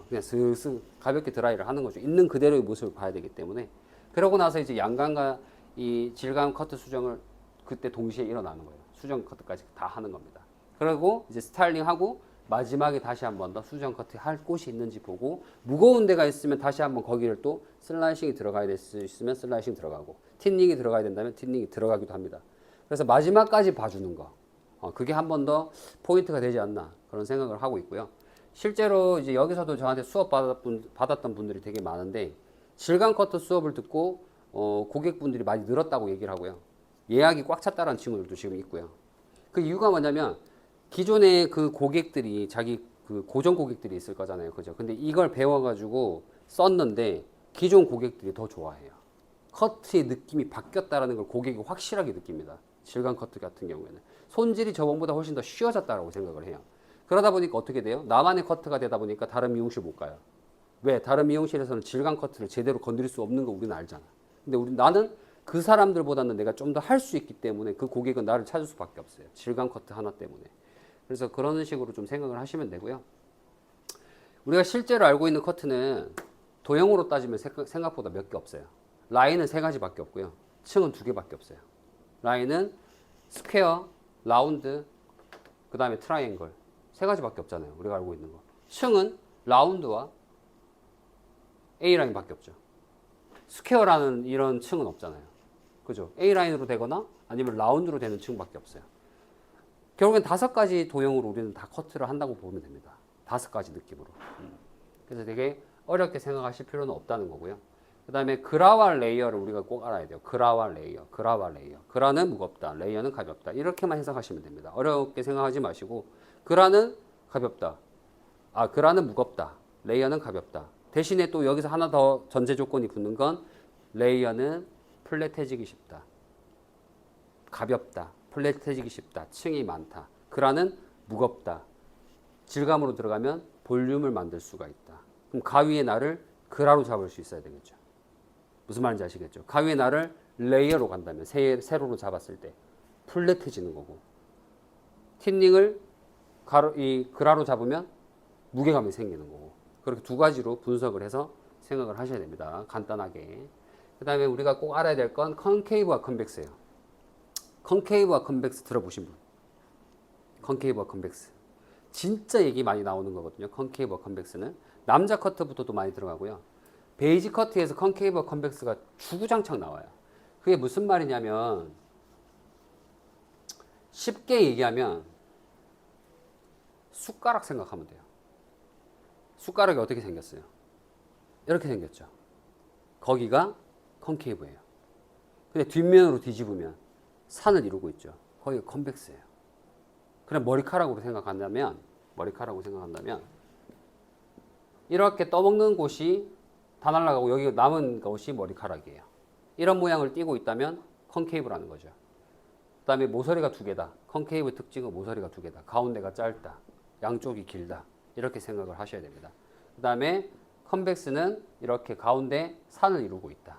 그냥 스스 가볍게 드라이를 하는 거죠. 있는 그대로의 모습을 봐야 되기 때문에. 그러고 나서 이제 양감과 이 질감 커트 수정을 그때 동시에 일어나는 거예요. 수정 커트까지 다 하는 겁니다. 그리고 이제 스타일링하고 마지막에 다시 한 번 더 수정 커트 할 곳이 있는지 보고 무거운 데가 있으면 다시 한번 거기를 또 슬라이싱이 들어가야 될 수 있으면 슬라이싱 들어가고 틴닝이 들어가야 된다면 틴닝이 들어가기도 합니다. 그래서 마지막까지 봐주는 거. 그게 한 번 더 포인트가 되지 않나 그런 생각을 하고 있고요. 실제로 이제 여기서도 저한테 수업 받았던 분들이 되게 많은데 질감 커트 수업을 듣고 고객분들이 많이 늘었다고 얘기를 하고요. 예약이 꽉 찼다는 친구들도 지금 있고요. 그 이유가 뭐냐면 기존에 그 고객들이 자기 그 고정 고객들이 있을 거잖아요. 그죠? 근데 이걸 배워가지고 썼는데 기존 고객들이 더 좋아해요. 커트의 느낌이 바뀌었다라는 걸 고객이 확실하게 느낍니다. 질감 커트 같은 경우에는. 손질이 저번보다 훨씬 더 쉬워졌다고 생각을 해요. 그러다 보니까 어떻게 돼요? 나만의 커트가 되다 보니까 다른 미용실 못 가요. 왜? 다른 미용실에서는 질감 커트를 제대로 건드릴 수 없는 거 우리는 알잖아. 근데 나는 그 사람들보다는 내가 좀 더 할 수 있기 때문에 그 고객은 나를 찾을 수밖에 없어요. 질감 커트 하나 때문에. 그래서 그런 식으로 좀 생각을 하시면 되고요. 우리가 실제로 알고 있는 커트는 도형으로 따지면 생각보다 몇 개 없어요. 라인은 3가지밖에 없고요. 층은 2개밖에 없어요. 라인은 스퀘어, 라운드, 그 다음에 트라이앵글 3가지밖에 없잖아요. 우리가 알고 있는 거. 층은 라운드와 A라인밖에 없죠. 스퀘어라는 이런 층은 없잖아요. 그죠? A라인으로 되거나 아니면 라운드로 되는 층밖에 없어요. 결국엔 5가지 도형으로 우리는 다 커트를 한다고 보면 됩니다. 5가지 느낌으로. 그래서 되게 어렵게 생각하실 필요는 없다는 거고요. 그 다음에 그라와 레이어를 우리가 꼭 알아야 돼요. 그라와 레이어, 그라와 레이어. 그라는 무겁다, 레이어는 가볍다. 이렇게만 해석하시면 됩니다. 어렵게 생각하지 마시고 그라는 가볍다. 그라는 무겁다. 레이어는 가볍다. 대신에 또 여기서 하나 더 전제 조건이 붙는 건 레이어는 플랫해지기 쉽다. 가볍다. 플랫해지기 쉽다. 층이 많다. 그라는 무겁다. 질감으로 들어가면 볼륨을 만들 수가 있다. 그럼 가위의 날을 그라로 잡을 수 있어야 되겠죠. 무슨 말인지 아시겠죠? 가위의 날을 레이어로 간다면 세로로 잡았을 때 플랫해지는 거고 틴닝을 그라로 잡으면 무게감이 생기는 거고 그렇게 2가지로 분석을 해서 생각을 하셔야 됩니다. 간단하게. 그 다음에 우리가 꼭 알아야 될 건 컨케이브와 컨벡스예요. 컨케이브와 컨벡스 들어보신 분? 컨케이브와 컨벡스. 진짜 얘기 많이 나오는 거거든요. 컨케이브와 컨벡스는. 남자 커트부터도 많이 들어가고요. 베이지 커트에서 컨케이브와 컨벡스가 주구장창 나와요. 그게 무슨 말이냐면 쉽게 얘기하면 숟가락 생각하면 돼요. 숟가락이 어떻게 생겼어요? 이렇게 생겼죠. 거기가 컨케이브예요. 근데 뒷면으로 뒤집으면 산을 이루고 있죠. 거기가 컨벡스예요. 그럼 머리카락으로 생각한다면 이렇게 떠먹는 곳이 다 날아가고 여기 남은 곳이 머리카락이에요. 이런 모양을 띠고 있다면 컨케이브라는 거죠. 다음에 모서리가 두 개다. 컨케이브 특징은 모서리가 두 개다. 가운데가 짧다. 양쪽이 길다. 이렇게 생각을 하셔야 됩니다. 그 다음에 컨벡스는 이렇게 가운데 산을 이루고 있다.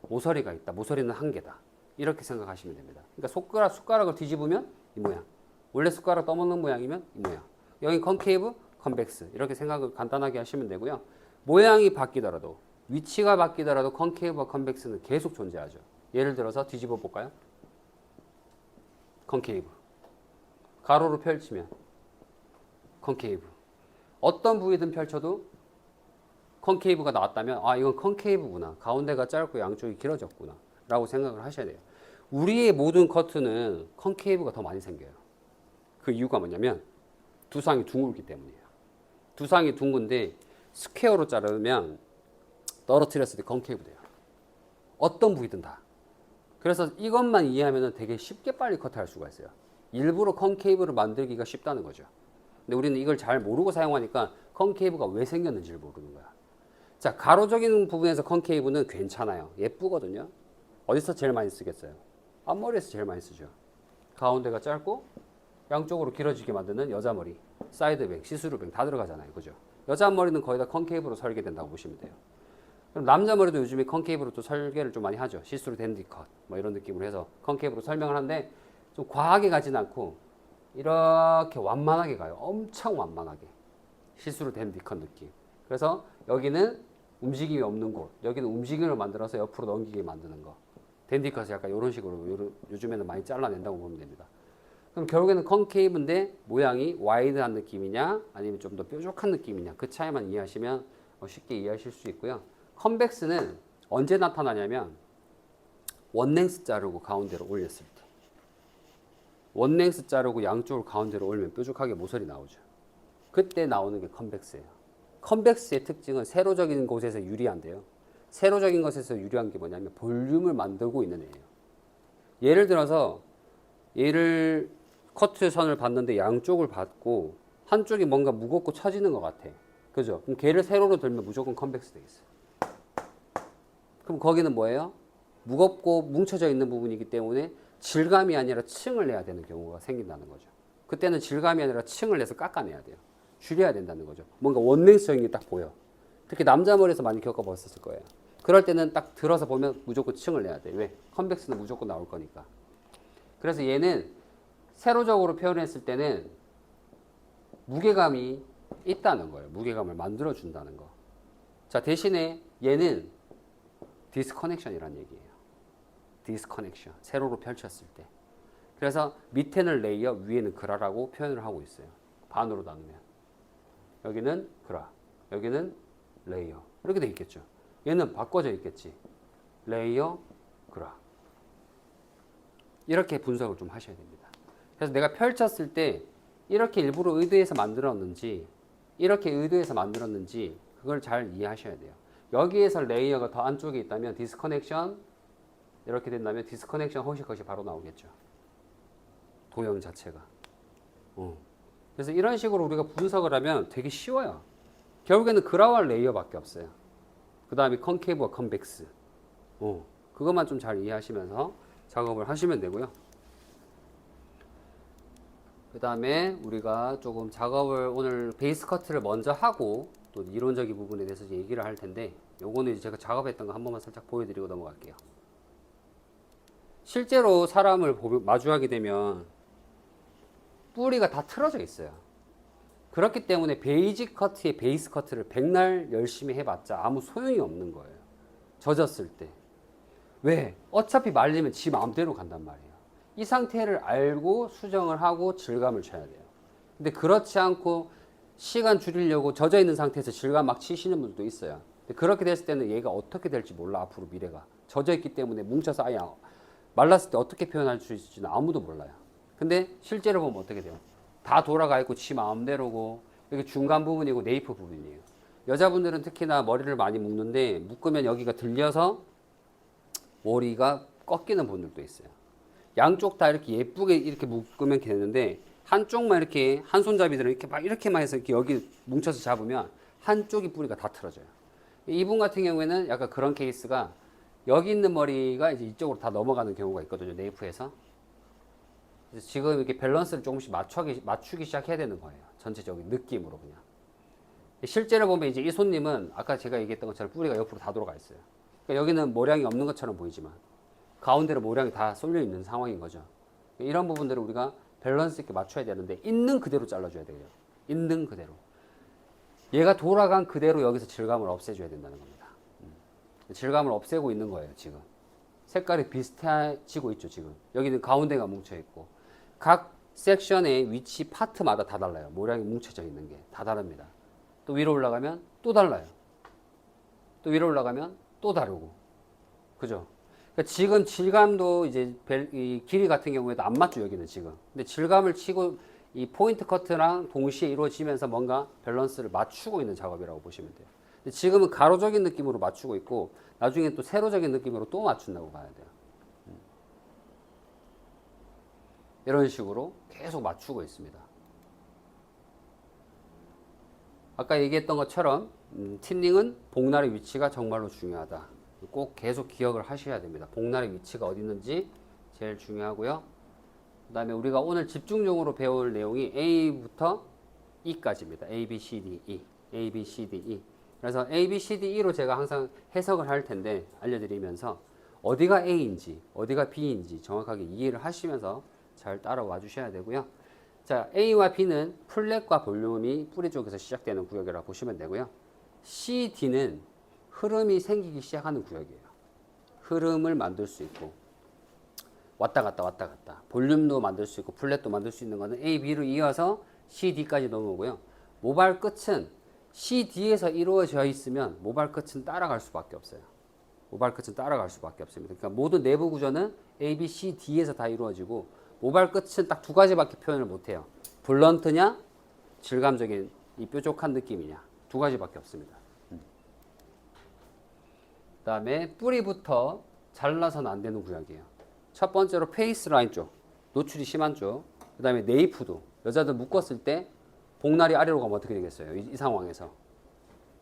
모서리가 있다. 모서리는 한 개다. 이렇게 생각하시면 됩니다. 그러니까 숟가락을 뒤집으면 이 모양. 원래 숟가락 떠먹는 모양이면 이 모양. 여기 컨케이브, 컨벡스. 이렇게 생각을 간단하게 하시면 되고요. 모양이 바뀌더라도, 위치가 바뀌더라도 컨케이브와 컨벡스는 계속 존재하죠. 예를 들어서 뒤집어 볼까요? 컨케이브. 가로로 펼치면 컨케이브. 어떤 부위든 펼쳐도 컨케이브가 나왔다면 아 이건 컨케이브구나. 가운데가 짧고 양쪽이 길어졌구나 라고 생각을 하셔야 돼요. 우리의 모든 커트는 컨케이브가 더 많이 생겨요. 그 이유가 뭐냐면 두상이 둥글기 때문이에요. 두상이 둥근데 스퀘어로 자르면 떨어뜨렸을 때 컨케이브 돼요. 어떤 부위든 다. 그래서 이것만 이해하면 되게 쉽게 빨리 커트할 수가 있어요. 일부러 컨케이브를 만들기가 쉽다는 거죠. 근데 우리는 이걸 잘 모르고 사용하니까 컨케이브가 왜 생겼는지를 모르는 거야. 자, 가로적인 부분에서 컨케이브는 괜찮아요. 예쁘거든요. 어디서 제일 많이 쓰겠어요? 앞머리에서 제일 많이 쓰죠. 가운데가 짧고 양쪽으로 길어지게 만드는 여자 머리, 사이드뱅, 시스루뱅 다 들어가잖아요. 그죠? 여자 머리는 거의 다 컨케이브로 설계된다고 보시면 돼요. 그럼 남자 머리도 요즘에 컨케이브로 또 설계를 좀 많이 하죠. 시스루 댄디 컷, 뭐 이런 느낌으로 해서 컨케이브로 설명을 하는데 좀 과하게 가진 않고 이렇게 완만하게 가요. 엄청 완만하게. 시스루 댄디 컷 느낌. 그래서 여기는 움직임이 없는 곳, 여기는 움직임을 만들어서 옆으로 넘기게 만드는 거. 댄디 컷을 약간 이런 식으로 요즘에는 많이 잘라낸다고 보면 됩니다. 그럼 결국에는 컨케이브인데 모양이 와이드한 느낌이냐 아니면 좀 더 뾰족한 느낌이냐 그 차이만 이해하시면 쉽게 이해하실 수 있고요. 컨벡스는 언제 나타나냐면 원랭스 자르고 가운데로 올렸을 때. 원랭스 자르고 양쪽을 가운데로 올리면 뾰족하게 모서리 나오죠. 그때 나오는 게 컨벡스예요. 컨벡스의 특징은 세로적인 곳에서 유리한데요. 세로적인 것에서 유리한 게 뭐냐면 볼륨을 만들고 있는 애예요. 예를 들어서 얘를 커트 선을 봤는데 양쪽을 봤고 한쪽이 뭔가 무겁고 처지는 것 같아. 그죠? 그럼 걔를 세로로 들면 무조건 컨벡스 되겠어요. 그럼 거기는 뭐예요? 무겁고 뭉쳐져 있는 부분이기 때문에 질감이 아니라 층을 내야 되는 경우가 생긴다는 거죠. 그때는 질감이 아니라 층을 내서 깎아내야 돼요. 줄여야 된다는 거죠. 뭔가 원랭스적인 게 딱 보여. 특히 남자 머리에서 많이 겪어봤을 거예요. 그럴 때는 딱 들어서 보면 무조건 층을 내야 돼. 왜? 컨벡스는 무조건 나올 거니까. 그래서 얘는 세로적으로 표현했을 때는 무게감이 있다는 거예요. 무게감을 만들어준다는 거. 자, 대신에 얘는 디스커넥션이라는 얘기예요. 디스커넥션. 세로로 펼쳤을 때. 그래서 밑에는 레이어, 위에는 그라라고 표현을 하고 있어요. 반으로 나누면. 여기는 그라, 여기는 레이어. 이렇게 돼 있겠죠. 얘는 바꿔져 있겠지. 레이어, 그라. 이렇게 분석을 좀 하셔야 됩니다. 그래서 내가 펼쳤을 때 이렇게 일부러 의도해서 만들었는지 이렇게 의도해서 만들었는지 그걸 잘 이해하셔야 돼요. 여기에서 레이어가 더 안쪽에 있다면 디스커넥션 이렇게 된다면 디스커넥션 허쉬컷이 바로 나오겠죠. 도형 자체가. 그래서 이런 식으로 우리가 분석을 하면 되게 쉬워요. 결국에는 그라와 레이어밖에 없어요. 그 다음에 컨케이브와 컨벡스. 그것만 좀 잘 이해하시면서 작업을 하시면 되고요. 그 다음에 우리가 조금 작업을 오늘 베이스 커트를 먼저 하고 또 이론적인 부분에 대해서 얘기를 할 텐데 요거는 이제 제가 작업했던 거 한 번만 살짝 보여드리고 넘어갈게요. 실제로 사람을 마주하게 되면 뿌리가 다 틀어져 있어요. 그렇기 때문에 베이직 커트의 베이스 커트를 백날 열심히 해봤자 아무 소용이 없는 거예요. 젖었을 때. 왜? 어차피 말리면 지 마음대로 간단 말이에요. 이 상태를 알고 수정을 하고 질감을 쳐야 돼요. 근데 그렇지 않고 시간 줄이려고 젖어 있는 상태에서 질감 막 치시는 분들도 있어요. 근데 그렇게 됐을 때는 얘가 어떻게 될지 몰라. 앞으로 미래가. 젖어 있기 때문에 뭉쳐서 아예 말랐을 때 어떻게 표현할 수 있을지는 아무도 몰라요. 근데 실제로 보면 어떻게 돼요? 다 돌아가 있고 지 마음대로고 여기 중간 부분이고 네이프 부분이에요. 여자분들은 특히나 머리를 많이 묶는데 묶으면 여기가 들려서 머리가 꺾이는 분들도 있어요. 양쪽 다 이렇게 예쁘게 이렇게 묶으면 되는데 한쪽만 이렇게 한 손잡이들은 이렇게 막 이렇게만 해서 이렇게 여기 뭉쳐서 잡으면 한쪽이 뿌리가 다 틀어져요. 이분 같은 경우에는 약간 그런 케이스가 여기 있는 머리가 이제 이쪽으로 다 넘어가는 경우가 있거든요. 네이프에서. 그래서 지금 이렇게 밸런스를 조금씩 맞추기 시작해야 되는 거예요. 전체적인 느낌으로 그냥. 실제로 보면 이제 이 손님은 아까 제가 얘기했던 것처럼 뿌리가 옆으로 다 돌아가 있어요. 그러니까 여기는 모량이 없는 것처럼 보이지만 가운데로 모량이 다 쏠려 있는 상황인 거죠. 이런 부분들을 우리가 밸런스 있게 맞춰야 되는데 있는 그대로 잘라줘야 돼요. 있는 그대로. 얘가 돌아간 그대로 여기서 질감을 없애줘야 된다는 겁니다. 질감을 없애고 있는 거예요, 지금. 색깔이 비슷해지고 있죠, 지금. 여기는 가운데가 뭉쳐있고. 각 섹션의 위치 파트마다 다 달라요. 모량이 뭉쳐져 있는 게 다 다릅니다. 또 위로 올라가면 또 달라요. 또 위로 올라가면 또 다르고. 그죠? 그러니까 지금 질감도 이제 이 길이 같은 경우에도 안 맞죠, 여기는 지금. 근데 질감을 치고 이 포인트 커트랑 동시에 이루어지면서 뭔가 밸런스를 맞추고 있는 작업이라고 보시면 돼요. 근데 지금은 가로적인 느낌으로 맞추고 있고 나중에 또 세로적인 느낌으로 또 맞춘다고 봐야 돼요. 이런 식으로 계속 맞추고 있습니다. 아까 얘기했던 것처럼 틴닝은 복날의 위치가 정말로 중요하다. 꼭 계속 기억을 하셔야 됩니다. 복날의 위치가 어디 있는지 제일 중요하고요. 그 다음에 우리가 오늘 집중적으로 배울 내용이 A부터 E까지입니다. A, B, C, D, E. A, B, C, D, E. 그래서 A, B, C, D, E로 제가 항상 해석을 할 텐데 알려드리면서 어디가 A인지 어디가 B인지 정확하게 이해를 하시면서 잘 따라와 주셔야 되고요. 자, A와 B는 플랫과 볼륨이 뿌리 쪽에서 시작되는 구역이라고 보시면 되고요. C, D는 흐름이 생기기 시작하는 구역이에요. 흐름을 만들 수 있고 왔다 갔다 왔다 갔다 볼륨도 만들 수 있고 플랫도 만들 수 있는 거는 A, B로 이어서 C, D까지 넘어오고요. 모발 끝은 C, D에서 이루어져 있으면 모발 끝은 따라갈 수밖에 없어요. 모발 끝은 따라갈 수밖에 없습니다. 그러니까 모든 내부 구조는 A, B, C, D에서 다 이루어지고 모발 끝은 딱 두 가지밖에 표현을 못해요. 블런트냐 질감적인 이 뾰족한 느낌이냐 두 가지밖에 없습니다. 그 다음에 뿌리부터 잘라서는 안 되는 구역이에요. 첫 번째로 페이스 라인 쪽, 노출이 심한 쪽. 그 다음에 네이프도 여자들 묶었을 때 복날이 아래로 가면 어떻게 되겠어요? 이 상황에서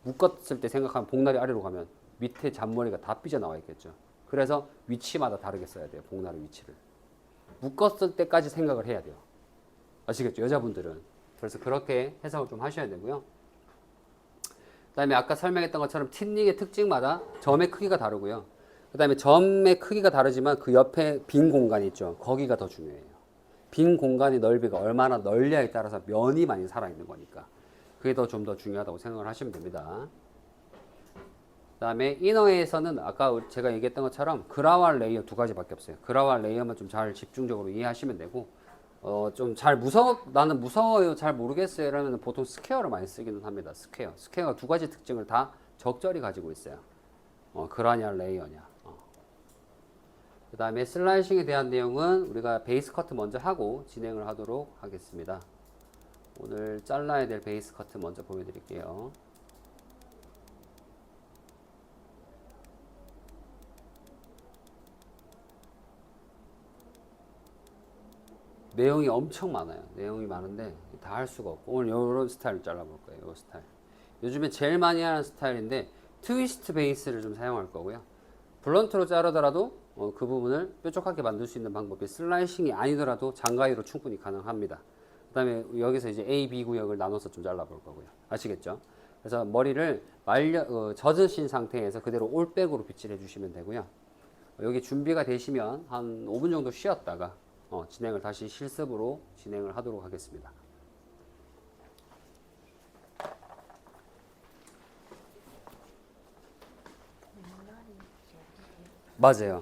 묶었을 때 생각하면 복날이 아래로 가면 밑에 잔머리가 다 삐져나와 있겠죠. 그래서 위치마다 다르게 써야 돼요. 복날의 위치를 묶었을 때까지 생각을 해야 돼요. 아시겠죠? 여자분들은. 그래서 그렇게 해석을 좀 하셔야 되고요. 그 다음에 아까 설명했던 것처럼 틴닝의 특징마다 점의 크기가 다르고요. 그 다음에 점의 크기가 다르지만 그 옆에 빈 공간이 있죠. 거기가 더 중요해요. 빈 공간의 넓이가 얼마나 넓냐에 따라서 면이 많이 살아있는 거니까 그게 좀 더 중요하다고 생각을 하시면 됩니다. 그 다음에 이너에서는 아까 제가 얘기했던 것처럼 그라와 레이어 두 가지밖에 없어요. 그라와 레이어만 좀 잘 집중적으로 이해하시면 되고 좀 잘 나는 무서워요 잘 모르겠어요 이러면 보통 스퀘어를 많이 쓰기는 합니다. 스퀘어가 두 가지 특징을 다 적절히 가지고 있어요. 그라냐 레이어냐. 그 다음에 슬라이싱에 대한 내용은 우리가 베이스 커트 먼저 하고 진행을 하도록 하겠습니다. 오늘 잘라야 될 베이스 커트 먼저 보여드릴게요. 내용이 엄청 많아요. 내용이 많은데 다 할 수가 없고 오늘 이런 스타일을 잘라볼 거예요. 이 스타일. 요즘에 제일 많이 하는 스타일인데 트위스트 베이스를 좀 사용할 거고요. 블런트로 자르더라도 그 부분을 뾰족하게 만들 수 있는 방법이 슬라이싱이 아니더라도 장가위로 충분히 가능합니다. 그 다음에 여기서 이제 A, B 구역을 나눠서 좀 잘라볼 거고요. 아시겠죠? 그래서 머리를 젖으신 상태에서 그대로 올백으로 빗질해 주시면 되고요. 여기 준비가 되시면 한 5분 정도 쉬었다가 진행을 다시 실습으로 진행을 하도록 하겠습니다. 맞아요.